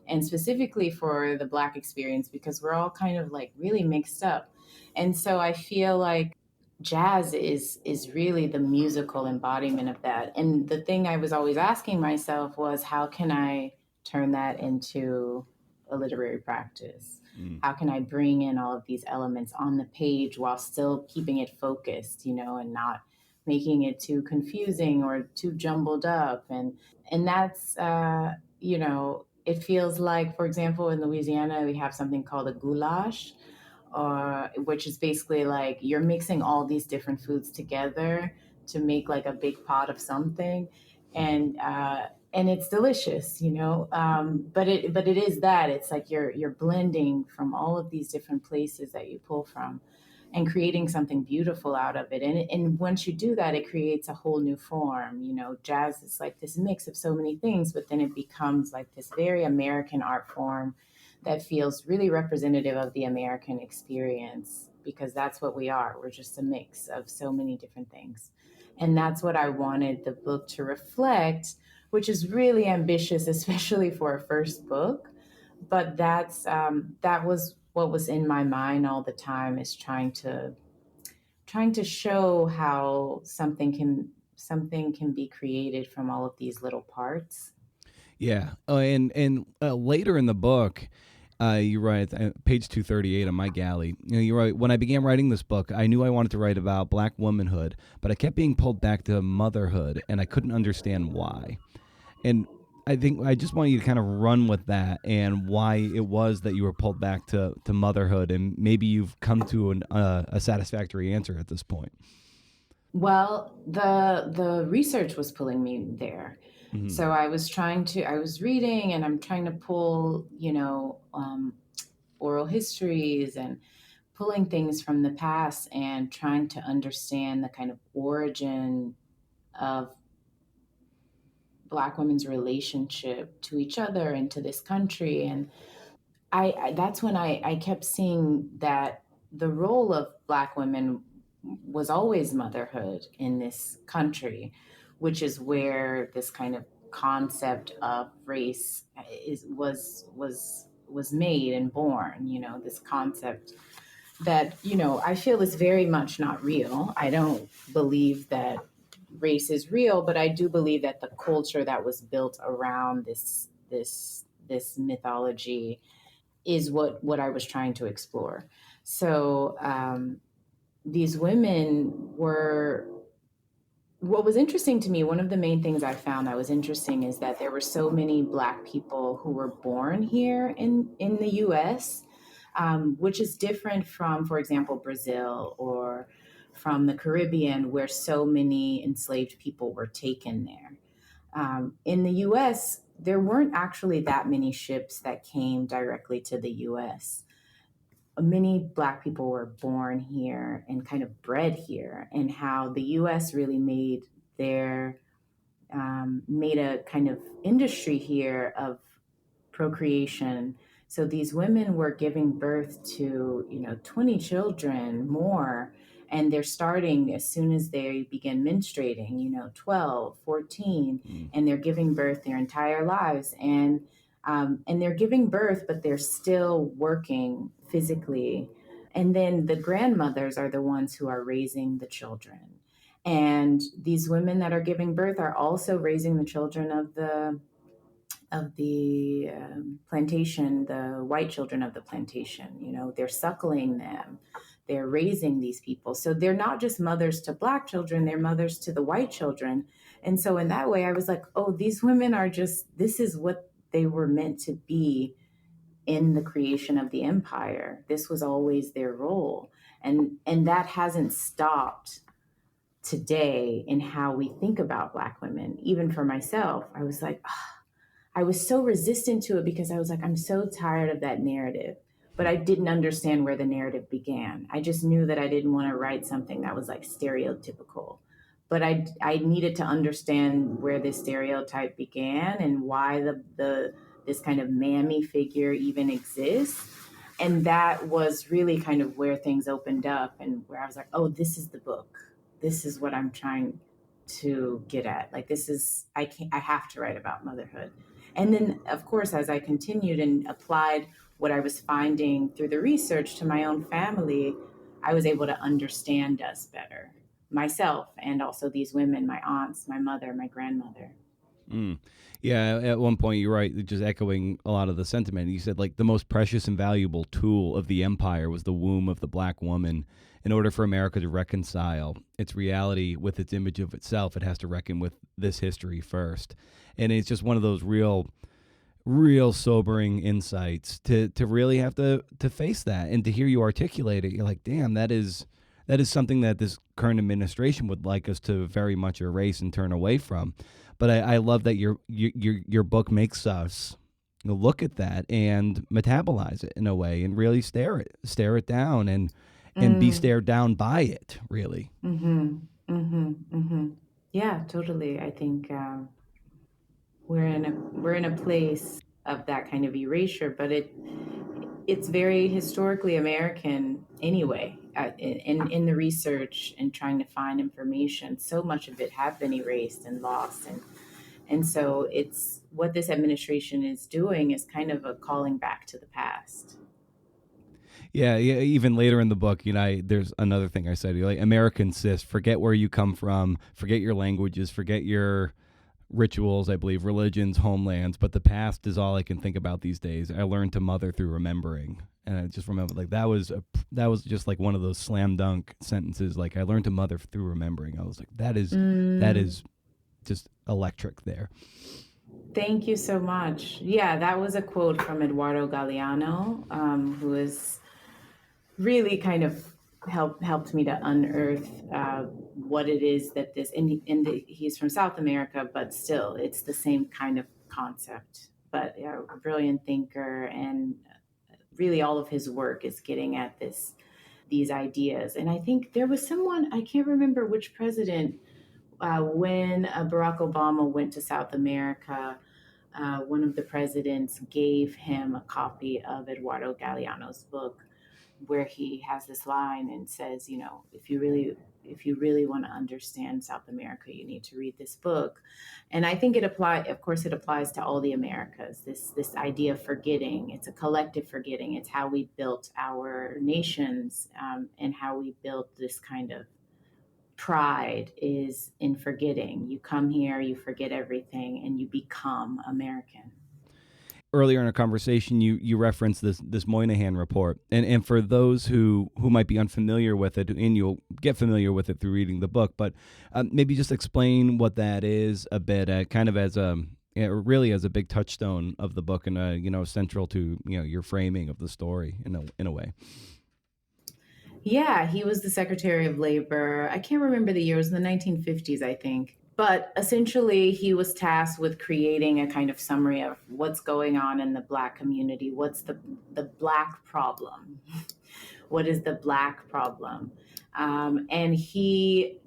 [SPEAKER 2] and specifically for the Black experience, because we're all kind of like really mixed up. And so I feel like jazz is really the musical embodiment of that. And the thing I was always asking myself was, how can I turn that into a literary practice? How can I bring in all of these elements on the page while still keeping it focused, and not making it too confusing or too jumbled up? And that's, it feels like, for example, in Louisiana, we have something called a goulash, which is basically like you're mixing all these different foods together to make like a big pot of something. And it's delicious, but it is that it's like you're blending from all of these different places that you pull from and creating something beautiful out of it. And once you do that, it creates a whole new form. Jazz is like this mix of so many things, but then it becomes like this very American art form that feels really representative of the American experience, because that's what we are. We're just a mix of so many different things. And that's what I wanted the book to reflect, which is really ambitious, especially for a first book. But that was what was in my mind all the time, is trying to show how something can be created from all of these little parts.
[SPEAKER 1] Yeah. And later in the book, you write, page 238 on my galley, you write, when I began writing this book, I knew I wanted to write about Black womanhood, but I kept being pulled back to motherhood, and I couldn't understand why. And I think I just want you to kind of run with that and why it was that you were pulled back to motherhood, and maybe you've come to a satisfactory answer at this point.
[SPEAKER 2] Well, the research was pulling me there. Mm-hmm. So I was reading, and I'm trying to pull, oral histories and pulling things from the past and trying to understand the kind of origin of Black women's relationship to each other and to this country. And that's when I kept seeing that the role of Black women was always motherhood in this country, which is where this kind of concept of race was made and born, this concept that, I feel is very much not real. I don't believe that race is real, but I do believe that the culture that was built around this mythology is what I was trying to explore. So these women were, what was interesting to me, one of the main things I found that was interesting is that there were so many Black people who were born here in the US, which is different from, for example, Brazil or from the Caribbean, where so many enslaved people were taken there. In the US, there weren't actually that many ships that came directly to the US. Many Black people were born here and kind of bred here, and how the US really made a kind of industry here of procreation. So these women were giving birth to, 20 children more, and they're starting as soon as they begin menstruating, 12, 14, and they're giving birth their entire lives. And they're giving birth, but they're still working physically. And then the grandmothers are the ones who are raising the children. And these women that are giving birth are also raising the children of the plantation, the white children of the plantation. They're suckling them, they're raising these people. So they're not just mothers to Black children, they're mothers to the white children. And so in that way, I was like, oh, these women are this is what they were meant to be in the creation of the empire. This was always their role. And that hasn't stopped today in how we think about Black women. Even for myself, I was like, I was so resistant to it because I was like, I'm so tired of that narrative. But I didn't understand where the narrative began. I just knew that I didn't want to write something that was like stereotypical. But I needed to understand where this stereotype began and why this kind of mammy figure even exists. And that was really kind of where things opened up and where I was like, oh, this is the book. This is what I'm trying to get at. Like, I have to write about motherhood. And then, of course, as I continued and applied what I was finding through the research to my own family, I was able to understand us better, myself, and also these women, my aunts, my mother, my grandmother.
[SPEAKER 1] Yeah, at one point you're right, just echoing a lot of the sentiment. You said like the most precious and valuable tool of the empire was the womb of the black woman. In order for America to reconcile its reality with its image of itself, it has to reckon with this history first. And it's just one of those real sobering insights to really have to face that and to hear you articulate it. You're like, damn, that is something that this current administration would like us to very much erase and turn away from. But I love that your book makes us look at that and metabolize it in a way and really stare it down and be stared down by it, really.
[SPEAKER 2] Yeah, totally. I think we're in a place of that kind of erasure, but it's very historically American anyway. In the research and trying to find information, so much of it have been erased and lost, and so it's what this administration is doing is kind of a calling back to the past.
[SPEAKER 1] Yeah. Even later in the book, there's another thing I said. You're like, American cis, forget where you come from, forget your languages, forget your rituals, I believe, religions, homelands, but the past is all I can think about these days. I learned to mother through remembering. And I just remember like that was just like one of those slam dunk sentences. Like, I learned to mother through remembering. I was like, that is just electric there.
[SPEAKER 2] Thank you so much. Yeah, that was a quote from Eduardo Galeano, who is really kind of helped me to unearth what it is that this, he's from South America, but still it's the same kind of concept, but a brilliant thinker, and really all of his work is getting at these ideas. And I think there was someone, I can't remember which president, when Barack Obama went to South America, one of the presidents gave him a copy of Eduardo Galeano's book, where he has this line and says, if you really want to understand South America, you need to read this book. And I think it applies to all the Americas. This idea of forgetting, it's a collective forgetting. It's how we built our nations, and how we built this kind of pride is in forgetting. You come here, you forget everything, and you become American.
[SPEAKER 1] Earlier in our conversation, you referenced this Moynihan report, and for those who might be unfamiliar with it, and you'll get familiar with it through reading the book, but maybe just explain what that is a bit, kind of as really as a big touchstone of the book, and central to your framing of the story in a way.
[SPEAKER 2] Yeah, he was the Secretary of Labor. I can't remember the year. It was in the 1950s, I think. But essentially, he was tasked with creating a kind of summary of what's going on in the Black community. What's the Black problem? What is the Black problem? And he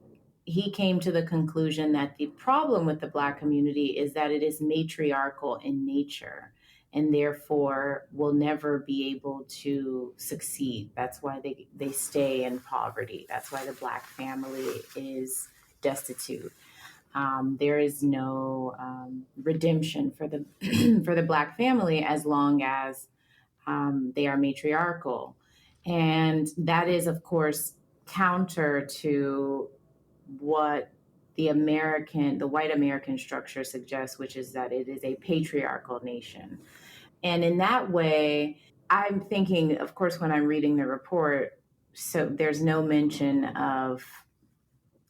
[SPEAKER 2] came to the conclusion that the problem with the Black community is that it is matriarchal in nature, and therefore will never be able to succeed. That's why they stay in poverty. That's why the Black family is destitute. There is no redemption for the for the Black family as long as they are matriarchal. And that is, of course, counter to what the white American structure suggests, which is that it is a patriarchal nation. And in that way, I'm thinking, of course, when I'm reading the report, so there's no mention of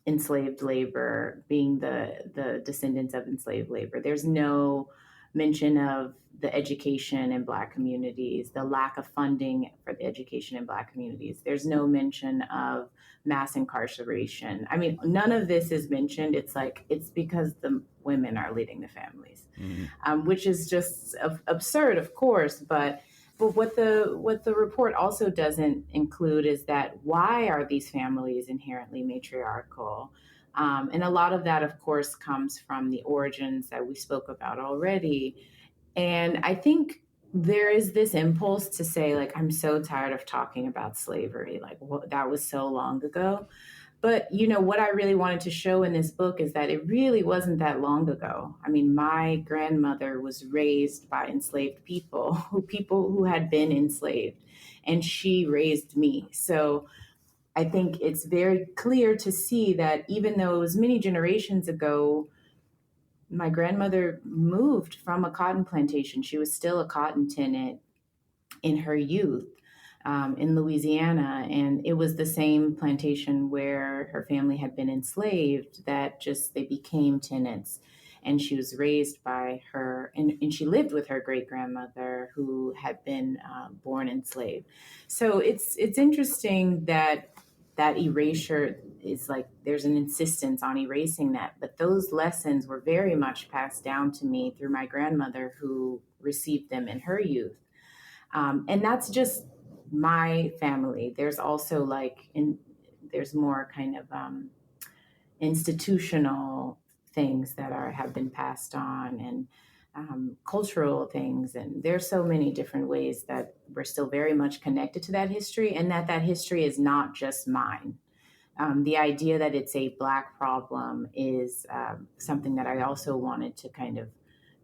[SPEAKER 2] enslaved labor being the descendants of enslaved labor. There's no mention of the education in Black communities, the lack of funding for the education in Black communities. There's no mention of mass incarceration. I mean, none of this is mentioned. It's like, it's because the women are leading the families. families, which is just absurd, of course. But what the report also doesn't include is that why are these families inherently matriarchal? And a lot of that, of course, comes from the origins that we spoke about already. And I think there is this impulse to say, like, I'm so tired of talking about slavery. Like, that was so long ago. But, what I really wanted to show in this book is that it really wasn't that long ago. I mean, my grandmother was raised by enslaved people who had been enslaved, and she raised me. So I think it's very clear to see that even though it was many generations ago, my grandmother moved from a cotton plantation. She was still a cotton tenant in her youth in Louisiana. And it was the same plantation where her family had been enslaved that just they became tenants. And she was raised by her, and she lived with her great grandmother who had been born enslaved. So it's interesting that erasure is like there's an insistence on erasing that, but those lessons were very much passed down to me through my grandmother who received them in her youth. And that's just my family. There's also there's more kind of institutional things that have been passed on, and cultural things. And there's so many different ways that we're still very much connected to that history, and that history is not just mine. The idea that it's a Black problem is something that I also wanted to kind of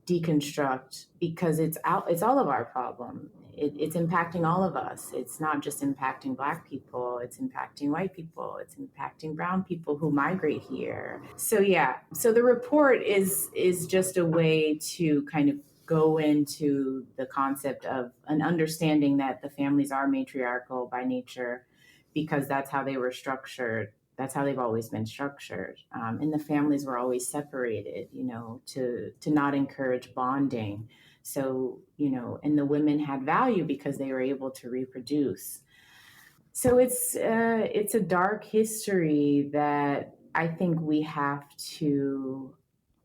[SPEAKER 2] deconstruct, because it's all of our problem. It's impacting all of us. It's not just impacting Black people, it's impacting white people, it's impacting brown people who migrate here. So the report is just a way to kind of go into the concept of an understanding that the families are matriarchal by nature, because that's how they were structured. That's how they've always been structured. And the families were always separated, to not encourage bonding. So, and the women had value because they were able to reproduce. So it's a dark history that I think we have to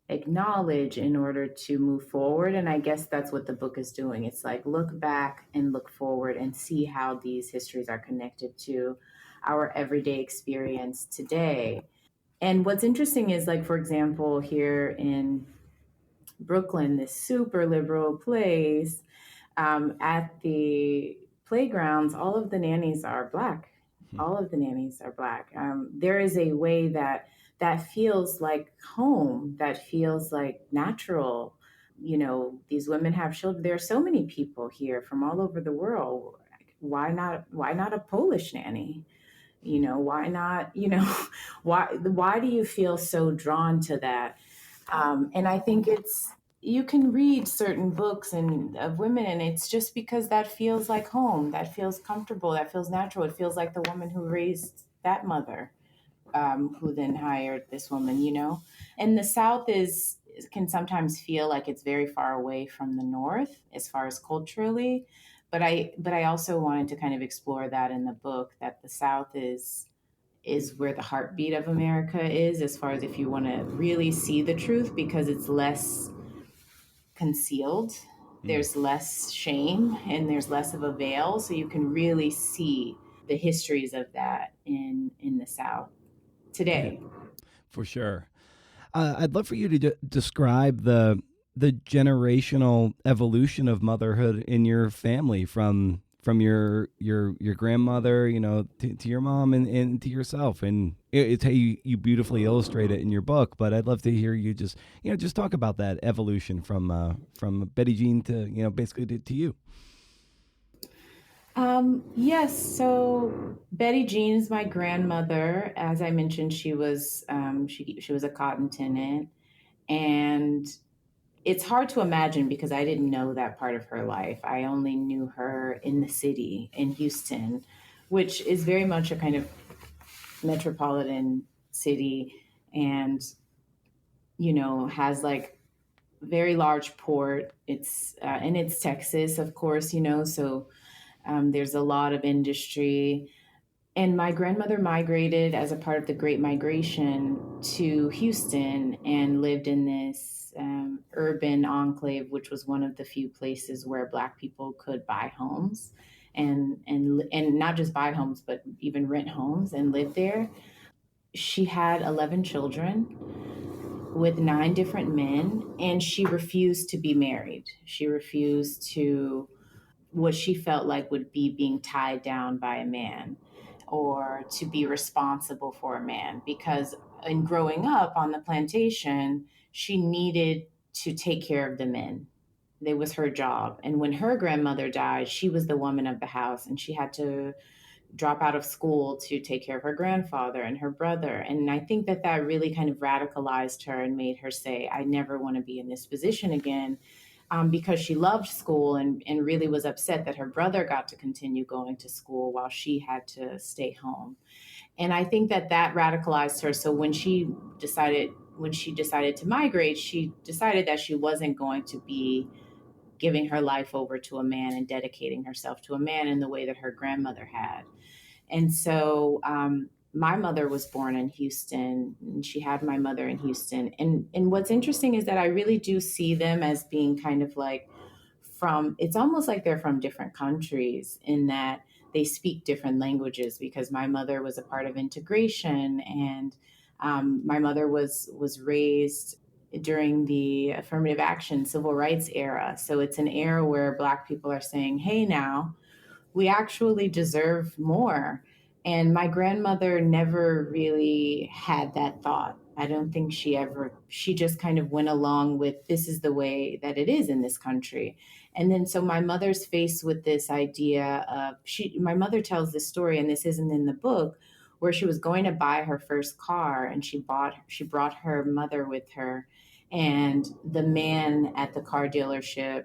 [SPEAKER 2] acknowledge in order to move forward. And I guess that's what the book is doing. It's like, look back and look forward and see how these histories are connected to our everyday experience today. And what's interesting is, like, for example, here in Brooklyn, this super liberal place, at the playgrounds, all of the nannies are Black. All of the nannies are Black. There is a way that feels like home, that feels like natural. These women have children. There are so many people here from all over the world. Why not a Polish nanny? Why not, why do you feel so drawn to that? And I think you can read certain books of women, and it's just because that feels like home, that feels comfortable, that feels natural. It feels like the woman who raised that mother, who then hired this woman, And the South can sometimes feel like it's very far away from the North as far as culturally. But I also wanted to kind of explore that in the book, that the South is where the heartbeat of America is, as far as if you want to really see the truth, because it's less concealed. There's less shame and there's less of a veil. So you can really see the histories of that in the South today.
[SPEAKER 1] Yeah, for sure. I'd love for you to describe the generational evolution of motherhood in your family, from your grandmother, to your mom and to yourself. And it's how you beautifully illustrate it in your book. But I'd love to hear you just talk about that evolution from Betty Jean to, basically to you.
[SPEAKER 2] Yes. So Betty Jean is my grandmother. As I mentioned, she was she was a cotton tenant, and it's hard to imagine because I didn't know that part of her life. I only knew her in the city, in Houston, which is very much a kind of metropolitan city, and has like very large port. It's and it's Texas, of course, so there's a lot of industry. And my grandmother migrated as a part of the Great Migration to Houston and lived in this urban enclave, which was one of the few places where Black people could buy homes and not just buy homes, but even rent homes and live there. She had 11 children with 9 different men, and she refused to be married. She refused to what she felt like would be being tied down by a man or to be responsible for a man, because in growing up on the plantation, she needed to take care of the men. It was her job. And when her grandmother died, she was the woman of the house, and she had to drop out of school to take care of her grandfather and her brother. And I think that that really kind of radicalized her and made her say, I never want to be in this position again. Because she loved school and really was upset that her brother got to continue going to school while she had to stay home. And I think that that radicalized her. So when she decided to migrate, she decided that she wasn't going to be giving her life over to a man and dedicating herself to a man in the way that her grandmother had. And so my mother was born in Houston, and she had my mother in Houston. And what's interesting is that I really do see them as being kind of like it's almost like they're from different countries in that they speak different languages, because my mother was a part of integration, and my mother was raised during the affirmative action civil rights era. So it's an era where Black people are saying, hey, now, we actually deserve more. And my grandmother never really had that thought. I don't think she just kind of went along with, this is the way that it is in this country. And then so my mother's faced with this idea of, my mother tells this story, and this isn't in the book, where she was going to buy her first car, and she brought her mother with her. And the man at the car dealership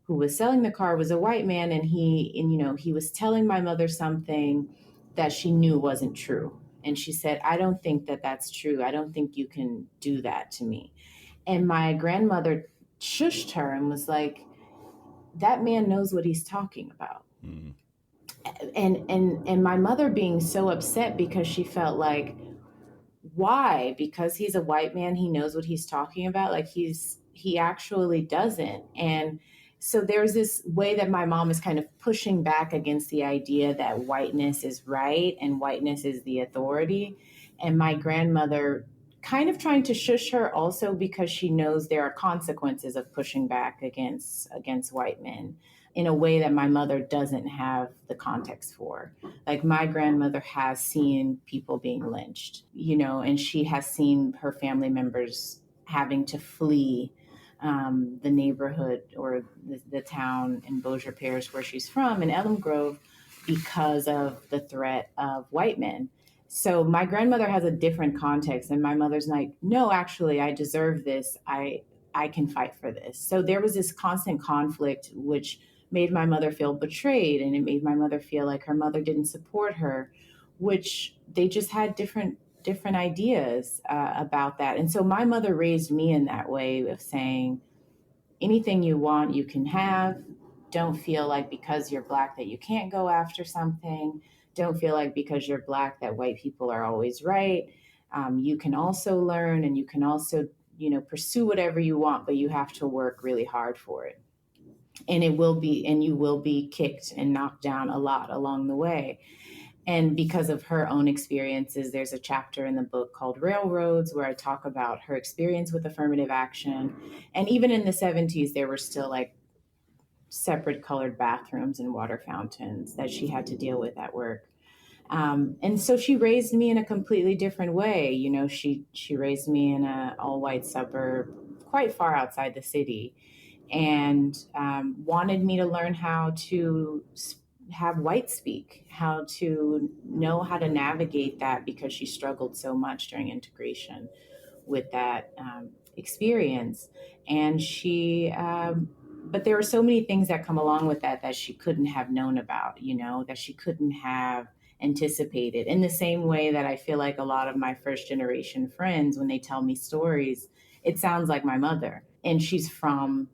[SPEAKER 2] who was selling the car was a white man, and he was telling my mother something that she knew wasn't true. And she said, I don't think that that's true. I don't think you can do that to me. And my grandmother shushed her and was like, that man knows what he's talking about. Mm. And my mother being so upset because she felt like, why? Because he's a white man, he knows what he's talking about? Like he actually doesn't. And so there's this way that my mom is kind of pushing back against the idea that whiteness is right and whiteness is the authority. And my grandmother kind of trying to shush her also, because she knows there are consequences of pushing back against white men in a way that my mother doesn't have the context for. Like, my grandmother has seen people being lynched, and she has seen her family members having to flee the neighborhood or the town in Bossier Parish where she's from, in Elm Grove, because of the threat of white men. So my grandmother has a different context, and my mother's like, no, actually, I deserve this. I can fight for this. So there was this constant conflict, which made my mother feel betrayed, and it made my mother feel like her mother didn't support her, which they just had different ideas about that. And so my mother raised me in that way of saying, anything you want, you can have. Don't feel like because you're Black that you can't go after something. Don't feel like because you're Black that white people are always right. You can also learn, and you can also, pursue whatever you want, but you have to work really hard for it. And you will be kicked and knocked down a lot along the way. And because of her own experiences, there's a chapter in the book called Railroads where I talk about her experience with affirmative action. And even in the 70s, there were still like separate colored bathrooms and water fountains that she had to deal with at work. And so she raised me in a completely different way. She raised me in an all-white suburb quite far outside the city, and wanted me to learn how to have white speak, how to know how to navigate that, because she struggled so much during integration with that experience. And but there were so many things that come along with that she couldn't have known about, that she couldn't have anticipated. In the same way that I feel like a lot of my first generation friends, when they tell me stories, it sounds like my mother, and she's from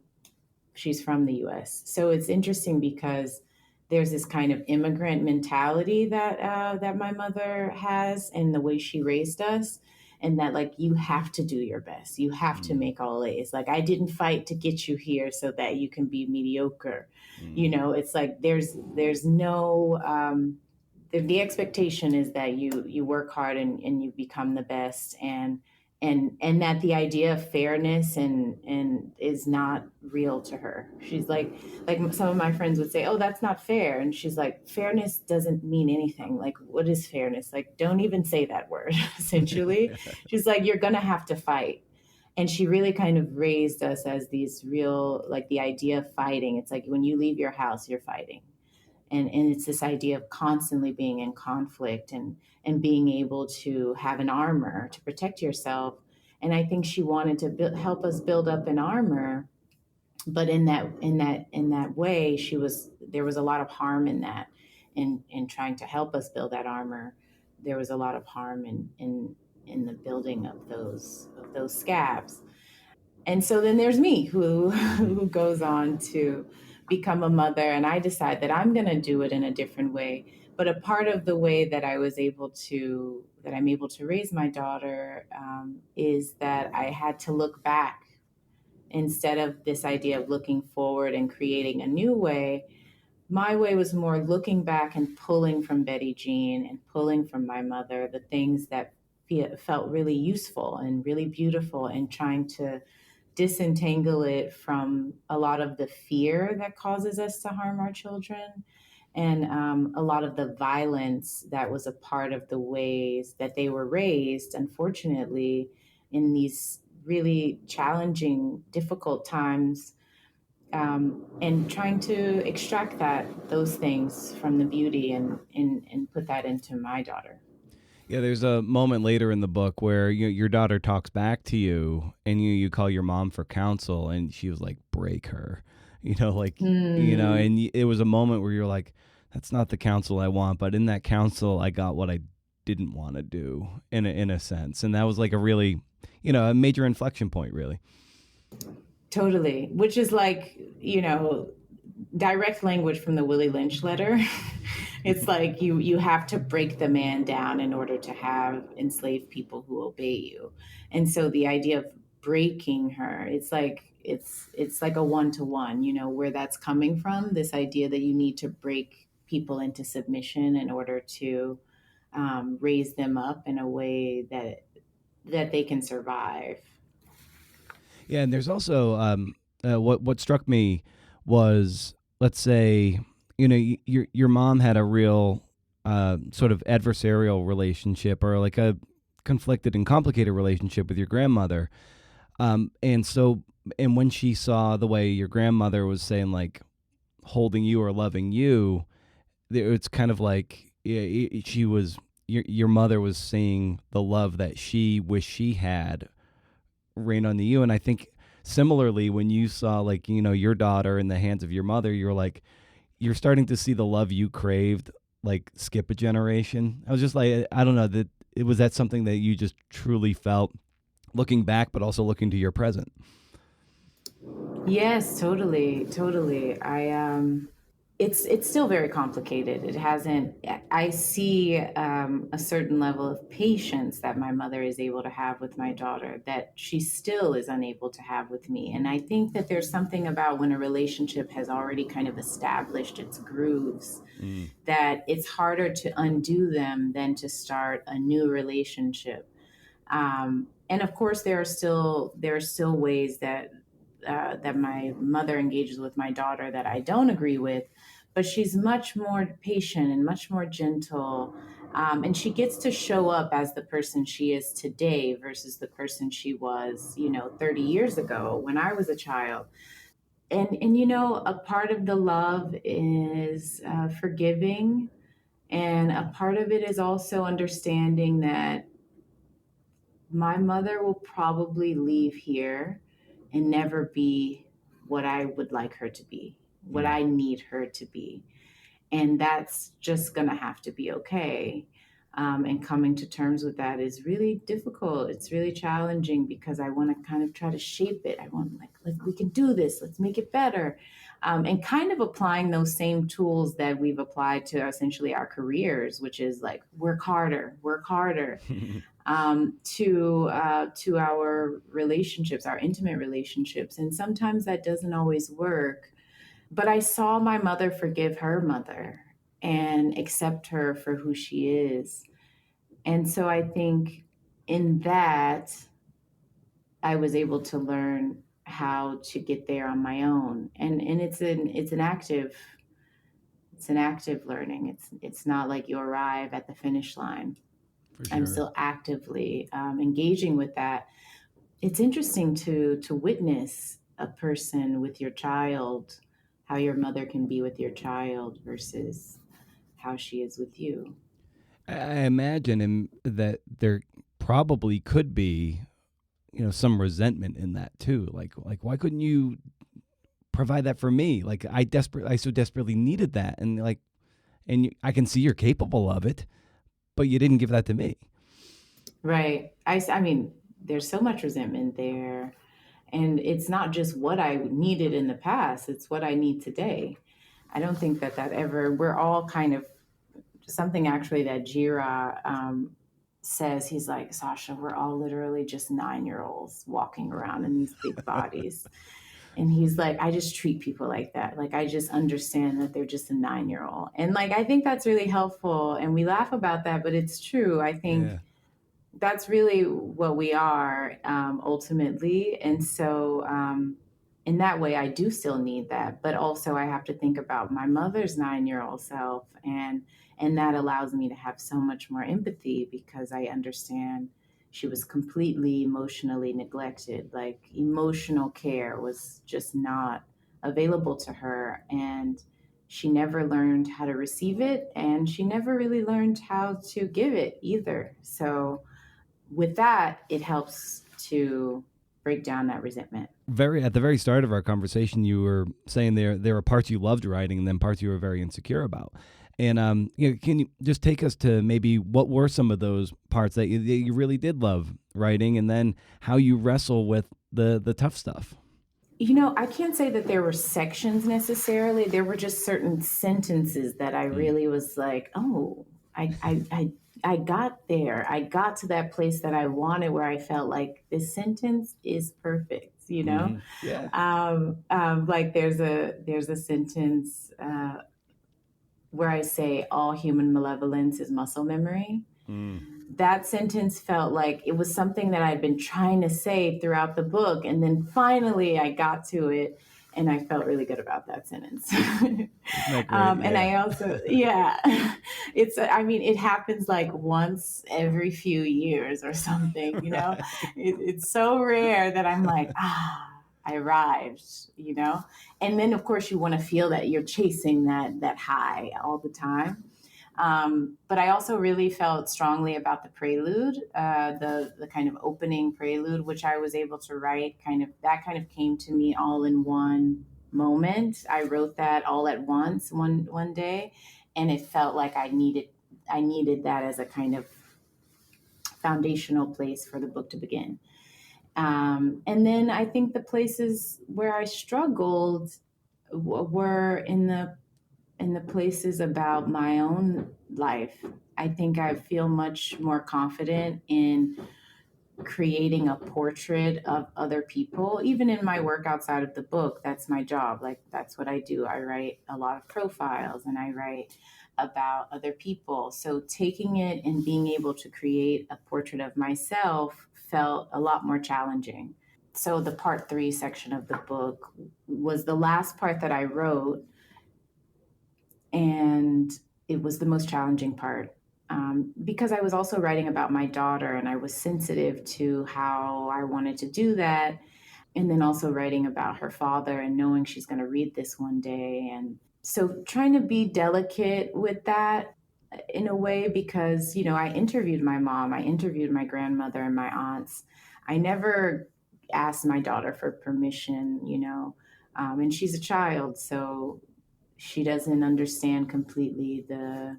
[SPEAKER 2] the US. So it's interesting because there's this kind of immigrant mentality that my mother has, and the way she raised us, and that like you have to do your best, you have to make all A's. Like I didn't fight to get you here so that you can be mediocre. It's like there's no the expectation is that you work hard and you become the best, and that the idea of fairness and is not real to her. She's like some of my friends would say, oh, that's not fair, and she's like, fairness doesn't mean anything. Like, what is fairness? Like, don't even say that word. Essentially, she's like, you're gonna have to fight. And she really kind of raised us as these real, like the idea of fighting, it's like when you leave your house you're fighting, and it's this idea of constantly being in conflict and being able to have an armor to protect yourself. And I think she wanted to help us build up an armor, but in that way, there was a lot of harm in that, in trying to help us build that armor. There was a lot of harm in the building of those scabs. And so then there's me who goes on to become a mother, and I decide that I'm going to do it in a different way. But a part of the way that I'm able to raise my daughter is that I had to look back instead of this idea of looking forward and creating a new way. My way was more looking back and pulling from Betty Jean and pulling from my mother the things that felt really useful and really beautiful, and trying to disentangle it from a lot of the fear that causes us to harm our children, and a lot of the violence that was a part of the ways that they were raised, unfortunately, in these really challenging, difficult times, and trying to extract those things from the beauty and put that into my daughter.
[SPEAKER 1] Yeah, there's a moment later in the book where your daughter talks back to you, and you call your mom for counsel, and she was like, break her, and it was a moment where you're like, that's not the counsel I want, but in that counsel, I got what I didn't want to do in a sense. And that was like a really, a major inflection point, really.
[SPEAKER 2] Totally. Which is like, direct language from the Willie Lynch letter. It's like you have to break the man down in order to have enslaved people who obey you. And so the idea of breaking her, it's like a one-to-one, where that's coming from, this idea that you need to break people into submission in order to raise them up in a way that they can survive.
[SPEAKER 1] Yeah, and there's also what struck me was, let's say, your mom had a real sort of adversarial relationship, or like a conflicted and complicated relationship with your grandmother, and when she saw the way your grandmother was saying, like, holding you or loving you, it's kind of like she was your mother was seeing the love that she wished she had rain on you. And I think similarly, when you saw, like, your daughter in the hands of your mother, you're like, you're starting to see the love you craved, like, skip a generation. I was just like, I don't know, was that something that you just truly felt looking back, but also looking to your present?
[SPEAKER 2] Yes, totally. It's still very complicated. It hasn't. I see a certain level of patience that my mother is able to have with my daughter that she still is unable to have with me. And I think that there's something about when a relationship has already kind of established its grooves, that it's harder to undo them than to start a new relationship. And of course, there are still ways that my mother engages with my daughter that I don't agree with, but she's much more patient and much more gentle. And she gets to show up as the person she is today versus the person she was, 30 years ago when I was a child. And a part of the love is forgiving. And a part of it is also understanding that my mother will probably leave here and never be what I would like her to be, what I need her to be. And that's just going to have to be okay. And coming to terms with that is really difficult. It's really challenging because I want to kind of try to shape it. I want, like we can do this. Let's make it better. and kind of applying those same tools that we've applied to essentially our careers, which is like work harder, to our relationships, our intimate relationships. And sometimes that doesn't always work. But I saw my mother forgive her mother and accept her for who she is. And so I think in that, I was able to learn how to get there on my own. And it's an active learning. It's not like you arrive at the finish line.
[SPEAKER 1] For sure.
[SPEAKER 2] I'm still actively engaging with that. It's interesting to witness a person with your child, how your mother can be with your child versus how she is with you.
[SPEAKER 1] I imagine that there probably could be, some resentment in that too. Like why couldn't you provide that for me? Like I so desperately needed that, and I can see you're capable of it, but you didn't give that to me.
[SPEAKER 2] Right. I mean, there's so much resentment there. And it's not just what I needed in the past, it's what I need today. I don't think that ever, we're all kind of, something actually that Jira says, he's like, Sasha, we're all literally just 9-year-olds walking around in these big bodies. And he's like, I just treat people like that. Like, I just understand that they're just a 9-year-old. And like, I think that's really helpful. And we laugh about that, but it's true. I think that's really what we are ultimately. And so in that way, I do still need that. But also I have to think about my mother's 9-year-old self. And that allows me to have so much more empathy because I understand she was completely emotionally neglected. Like emotional care was just not available to her. And she never learned how to receive it. And she never really learned how to give it either. So with that, it helps to break down that resentment.
[SPEAKER 1] At the very start of our conversation, you were saying there were parts you loved writing and then parts you were very insecure about. And can you just take us to maybe what were some of those parts that you really did love writing, and then how you wrestle with the tough stuff?
[SPEAKER 2] I can't say that there were sections necessarily. There were just certain sentences that I really was like, oh, I got there. I got to that place that I wanted where I felt like this sentence is perfect,
[SPEAKER 1] Yeah.
[SPEAKER 2] Like there's a sentence where I say all human malevolence is muscle memory. That sentence felt like it was something that I'd been trying to say throughout the book. And then finally I got to it and I felt really good about that sentence. And I also, it happens like once every few years or something, it's so rare that I'm like, I arrived, and then of course you want to feel that you're chasing that high all the time. But I also really felt strongly about the prelude, the kind of opening prelude, which I was able to write that came to me all in one moment. I wrote that all at once one day, and it felt like I needed that as a kind of foundational place for the book to begin. And then I think the places where I struggled were in the places about my own life. I think I feel much more confident in creating a portrait of other people, even in my work outside of the book. That's my job. Like, that's what I do. I write a lot of profiles and I write about other people. So taking it and being able to create a portrait of myself felt a lot more challenging. So the part 3 section of the book was the last part that I wrote, and it was the most challenging part because I was also writing about my daughter and I was sensitive to how I wanted to do that. And then also writing about her father and knowing she's going to read this one day. And so trying to be delicate with that in a way, because, I interviewed my mom, I interviewed my grandmother and my aunts. I never asked my daughter for permission, and she's a child, so she doesn't understand completely the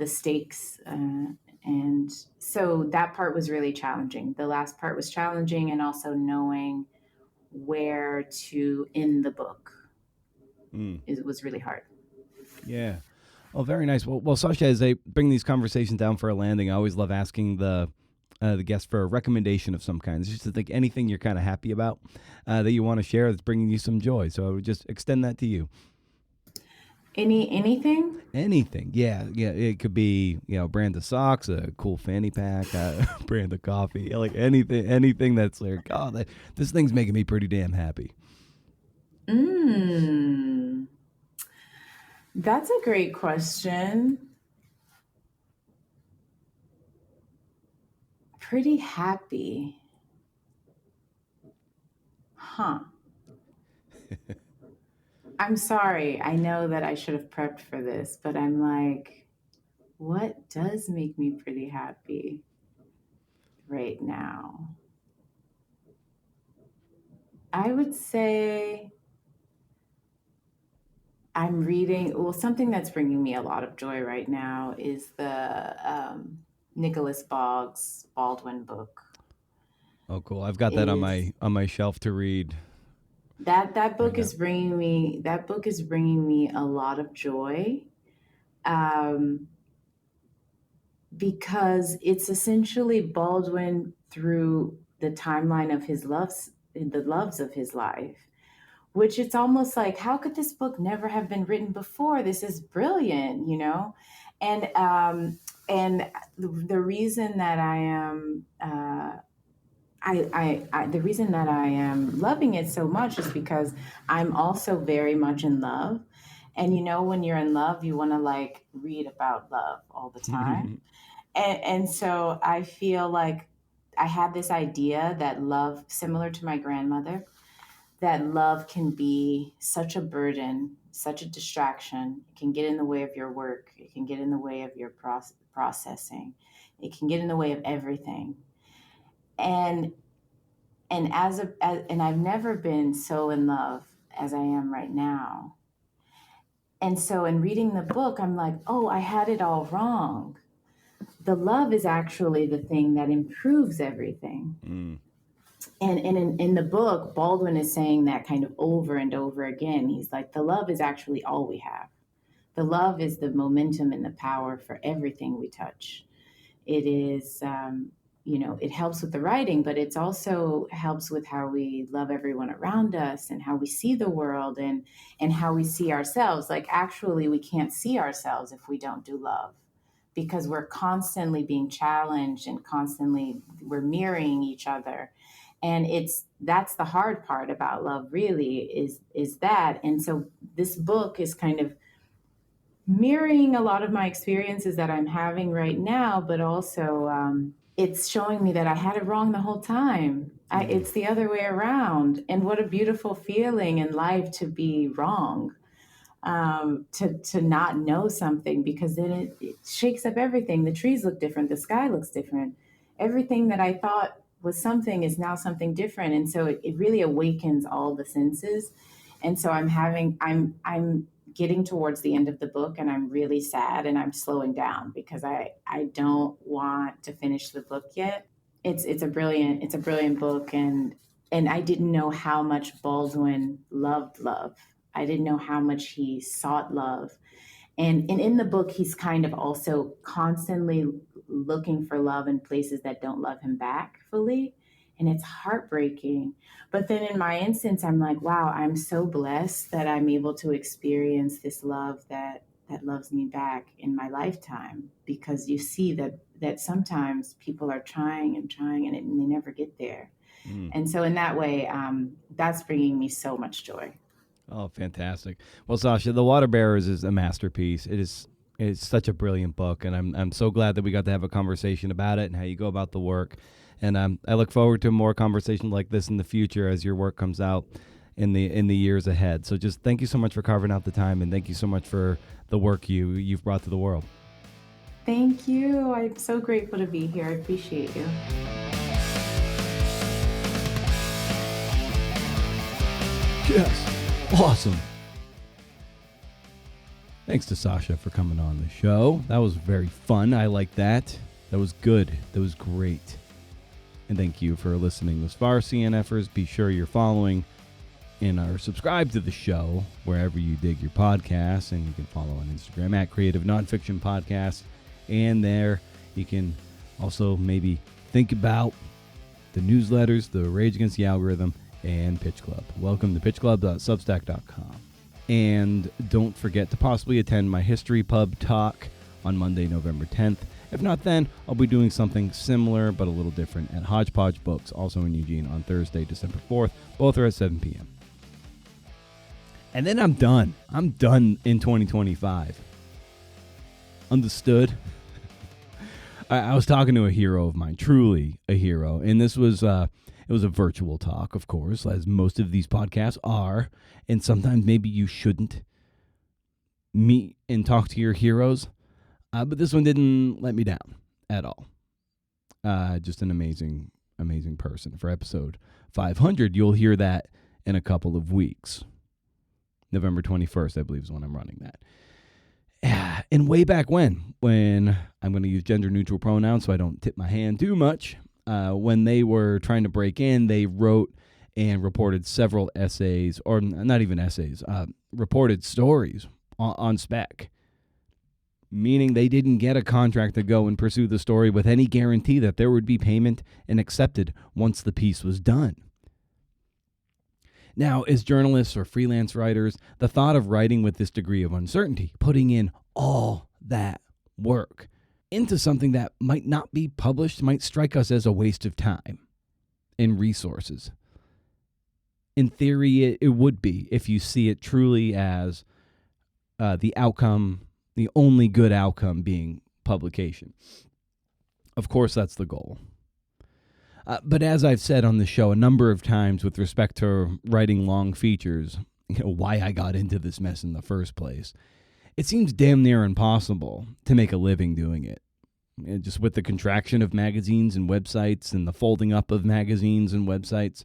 [SPEAKER 2] stakes. And so that part was really challenging. The last part was challenging, and also knowing where to end the book. It was really hard.
[SPEAKER 1] Yeah. Oh, very nice. Well, Sasha, as I bring these conversations down for a landing, I always love asking the guest for a recommendation of some kind. It's just to think anything you're kind of happy about that you want to share that's bringing you some joy. So I would just extend that to you.
[SPEAKER 2] Anything?
[SPEAKER 1] Anything. Yeah. It could be, brand of socks, a cool fanny pack, brand of coffee, like anything that's like, this thing's making me pretty damn happy.
[SPEAKER 2] That's a great question. Pretty happy. Huh. I'm sorry. I know that I should have prepped for this, but I'm like, what does make me pretty happy right now? I would say I'm reading, something that's bringing me a lot of joy right now is the Nicholas Boggs Baldwin book.
[SPEAKER 1] Oh, cool. I've got that on my shelf to read.
[SPEAKER 2] That book is bringing me a lot of joy, because it's essentially Baldwin through the timeline of the loves of his life, which it's almost like, how could this book never have been written before? This is brilliant, And the reason that I am the reason that I am loving it so much is because I'm also very much in love. And when you're in love, you want to read about love all the time. And so I feel like I had this idea that love, similar to my grandmother, that love can be such a burden, such a distraction. It can get in the way of your work. It can get in the way of your processing. It can get in the way of everything. And I've never been so in love as I am right now. And so in reading the book, I'm like, oh, I had it all wrong. The love is actually the thing that improves everything. And in the book, Baldwin is saying that kind of over and over again. He's like, the love is actually all we have. The love is the momentum and the power for everything we touch. It is, it helps with the writing, but it also helps with how we love everyone around us and how we see the world and how we see ourselves. Like, actually, we can't see ourselves if we don't do love, because we're constantly being challenged and constantly we're mirroring each other. And that's the hard part about love, really, is that. And so this book is kind of mirroring a lot of my experiences that I'm having right now, but also it's showing me that I had it wrong the whole time. It's the other way around. And what a beautiful feeling in life to be wrong, to not know something, because then it shakes up everything. The trees look different. The sky looks different. Everything that I thought was something is now something different. And so it really awakens all the senses. And so I'm getting towards the end of the book, and I'm really sad, and I'm slowing down because I don't want to finish the book yet. It's a brilliant book, and I didn't know how much Baldwin loved love. I didn't know how much he sought love. And in the book, he's kind of also constantly looking for love in places that don't love him back fully. And it's heartbreaking. But then in my instance, I'm like, wow, I'm so blessed that I'm able to experience this love that loves me back in my lifetime, because you see that sometimes people are trying and they never get there. And so in that way, that's bringing me so much joy.
[SPEAKER 1] Oh, fantastic. Well, Sasha, The Waterbearers is a masterpiece. It's such a brilliant book, and I'm so glad that we got to have a conversation about it and how you go about the work. And I look forward to more conversations like this in the future as your work comes out in the years ahead. So just thank you so much for carving out the time, and thank you so much for the work you've brought to the world.
[SPEAKER 2] Thank you. I'm so grateful to be here. I appreciate you.
[SPEAKER 1] Yes. Awesome. Thanks to Sasha for coming on the show. That was very fun. I like that. That was good. That was great. And thank you for listening this far, CNFers. Be sure you're following and are subscribed to the show wherever you dig your podcasts. And you can follow on Instagram at Creative Nonfiction Podcast. And there you can also maybe think about the newsletters, the Rage Against the Algorithm, and Pitch Club. Welcome to pitchclub.substack.com. And don't forget to possibly attend my History Pub talk on Monday, November 10th. If not then, I'll be doing something similar but a little different at Hodgepodge Books, also in Eugene, on Thursday, December 4th. Both are at 7 p.m. And then I'm done. I'm done in 2025. Understood? I was talking to a hero of mine, truly a hero, and this was it was a virtual talk, of course, as most of these podcasts are, and sometimes maybe you shouldn't meet and talk to your heroes, but this one didn't let me down at all. Just an amazing, amazing person. For episode 500, you'll hear that in a couple of weeks. November 21st, I believe, is when I'm running that. And way back when I'm going to use gender-neutral pronouns so I don't tip my hand too much, when they were trying to break in, they wrote and reported several essays, or not even essays, reported stories on spec, meaning they didn't get a contract to go and pursue the story with any guarantee that there would be payment and accepted once the piece was done. Now, as journalists or freelance writers, the thought of writing with this degree of uncertainty, putting in all that work into something that might not be published, might strike us as a waste of time and resources. In theory, it would be if you see it truly as the outcome, the only good outcome being publication. Of course, that's the goal. But as I've said on the show a number of times with respect to writing long features, why I got into this mess in the first place, it seems damn near impossible to make a living doing it. Just with the contraction of magazines and websites and the folding up of magazines and websites,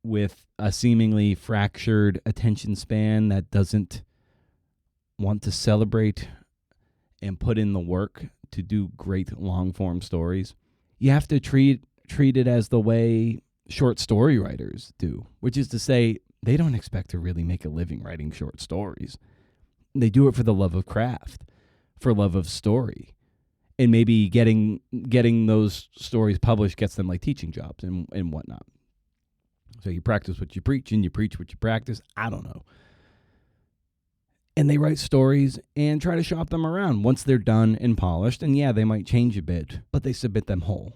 [SPEAKER 1] with a seemingly fractured attention span that doesn't want to celebrate and put in the work to do great long-form stories. You have to treat it as the way short story writers do, which is to say they don't expect to really make a living writing short stories. They do it for the love of craft, for love of story. And maybe getting those stories published gets them like teaching jobs and whatnot. So you practice what you preach and you preach what you practice. I don't know. And they write stories and try to shop them around once they're done and polished. And yeah, they might change a bit, but they submit them whole.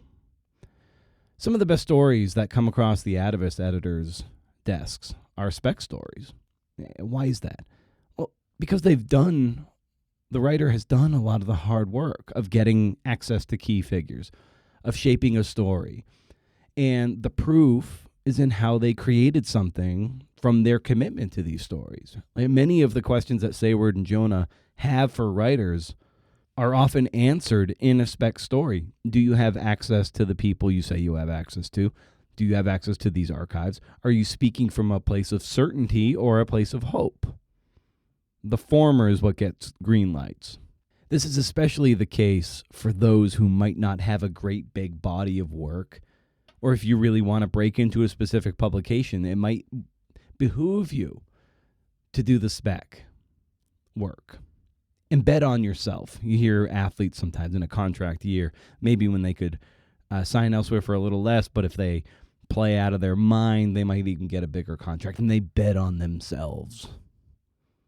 [SPEAKER 1] Some of the best stories that come across the Atavist editors' desks are spec stories. Why is that? Well, because the writer has done a lot of the hard work of getting access to key figures, of shaping a story. And the proof is in how they created something from their commitment to these stories. Many of the questions that Sayward and Jonah have for writers are often answered in a spec story. Do you have access to the people you say you have access to? Do you have access to these archives? Are you speaking from a place of certainty or a place of hope? The former is what gets green lights. This is especially the case for those who might not have a great big body of work, or if you really want to break into a specific publication, it might behoove you to do the spec work. And bet on yourself. You hear athletes sometimes in a contract year, maybe when they could sign elsewhere for a little less, but if they play out of their mind, they might even get a bigger contract, and they bet on themselves.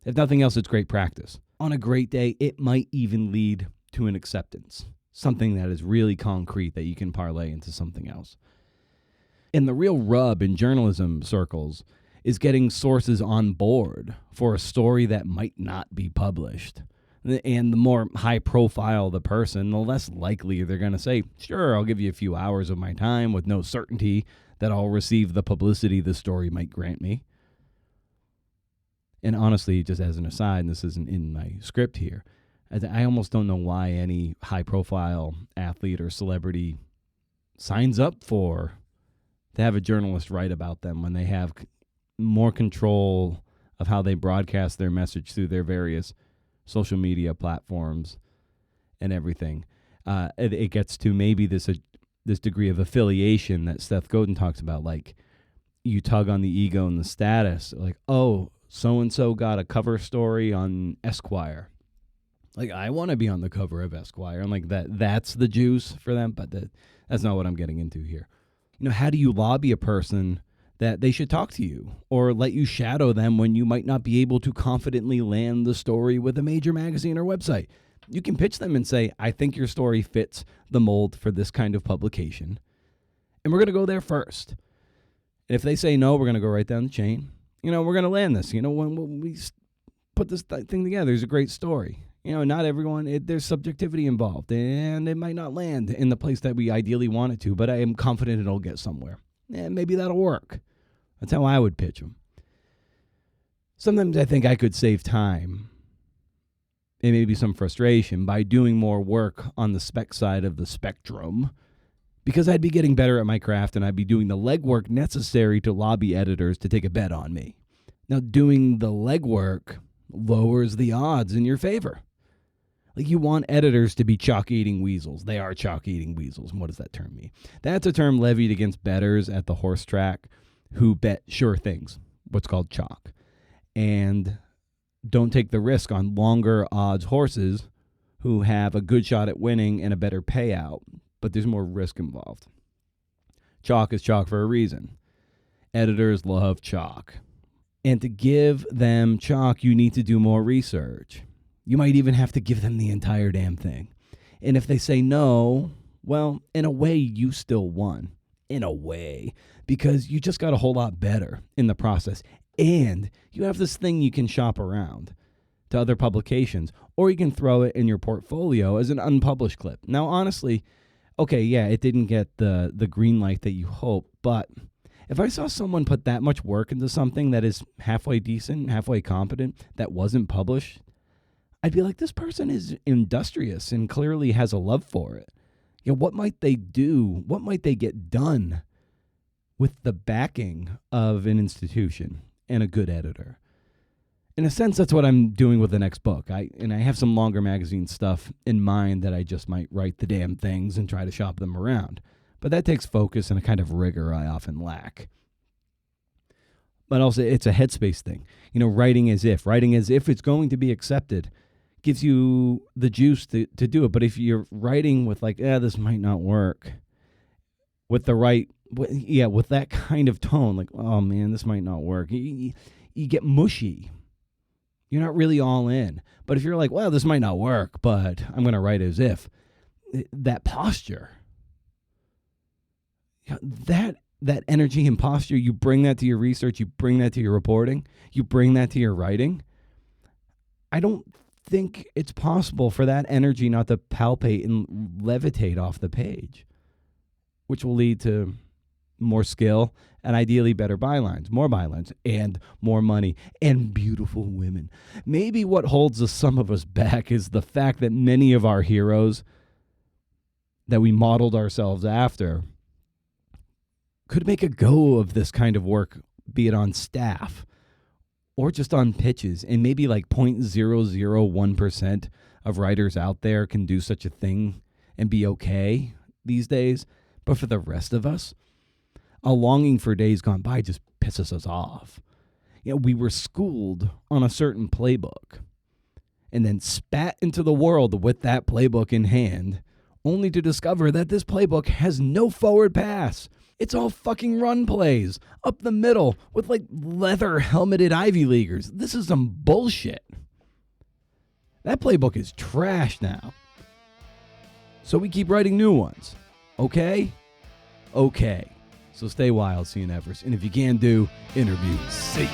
[SPEAKER 1] If nothing else, it's great practice. On a great day, it might even lead to an acceptance, something that is really concrete that you can parlay into something else. And the real rub in journalism circles is getting sources on board for a story that might not be published. And the more high profile the person, the less likely they're going to say, sure, I'll give you a few hours of my time with no certainty that I'll receive the publicity the story might grant me. And honestly, just as an aside, and this isn't in my script here, I almost don't know why any high profile athlete or celebrity signs up to have a journalist write about them when they have more control of how they broadcast their message through their various social media platforms and everything. It gets to maybe this degree of affiliation that Seth Godin talks about. Like, you tug on the ego and the status. Like, oh, so-and-so got a cover story on Esquire. Like, I want to be on the cover of Esquire. I'm like, that's the juice for them, but that's not what I'm getting into here. How do you lobby a person that they should talk to you or let you shadow them when you might not be able to confidently land the story with a major magazine or website? You can pitch them and say, I think your story fits the mold for this kind of publication, and we're going to go there first. And if they say no, we're going to go right down the chain. We're going to land this. When we put this thing together, it's a great story. Not everyone, there's subjectivity involved, and it might not land in the place that we ideally want it to, but I am confident it'll get somewhere. And maybe that'll work. That's how I would pitch them. Sometimes I think I could save time and maybe some frustration by doing more work on the spec side of the spectrum, because I'd be getting better at my craft and I'd be doing the legwork necessary to lobby editors to take a bet on me. Now, doing the legwork lowers the odds in your favor. Like, you want editors to be chalk-eating weasels. They are chalk-eating weasels. What does that term mean? That's a term levied against bettors at the horse track who bet sure things, what's called chalk, and don't take the risk on longer odds horses who have a good shot at winning and a better payout, but there's more risk involved. Chalk is chalk for a reason. Editors love chalk. And to give them chalk, you need to do more research. You might even have to give them the entire damn thing. And if they say no, well, in a way, you still won. In a way. Because you just got a whole lot better in the process. And you have this thing you can shop around to other publications. Or you can throw it in your portfolio as an unpublished clip. Now, honestly, okay, yeah, it didn't get the green light that you hope. But if I saw someone put that much work into something that is halfway decent, halfway competent, that wasn't published, I'd be like, this person is industrious and clearly has a love for it. What might they do? What might they get done with the backing of an institution and a good editor? In a sense, that's what I'm doing with the next book. I have some longer magazine stuff in mind that I just might write the damn things and try to shop them around. But that takes focus and a kind of rigor I often lack. But also, it's a headspace thing. Writing as if it's going to be accepted gives you the juice to do it. But if you're writing with like, this might not work, with the right, with that kind of tone, like, oh man, this might not work, you get mushy. You're not really all in. But if you're like, well, this might not work, but I'm going to write as if, that posture, that energy and posture, you bring that to your research, you bring that to your reporting, you bring that to your writing. I don't think it's possible for that energy not to palpate and levitate off the page, which will lead to more skill and ideally better bylines, more bylines, and more money, and beautiful women. Maybe what holds some of us back is the fact that many of our heroes that we modeled ourselves after could make a go of this kind of work, be it on staff or just on pitches, and maybe like 0.001% of writers out there can do such a thing and be okay these days. But for the rest of us, a longing for days gone by just pisses us off. We were schooled on a certain playbook and then spat into the world with that playbook in hand, only to discover that this playbook has no forward pass. It's all fucking run plays up the middle with like leather helmeted Ivy Leaguers. This is some bullshit. That playbook is trash now. So we keep writing new ones. Okay? Okay. So stay wild, CNFers. And if you can do interviews, see ya.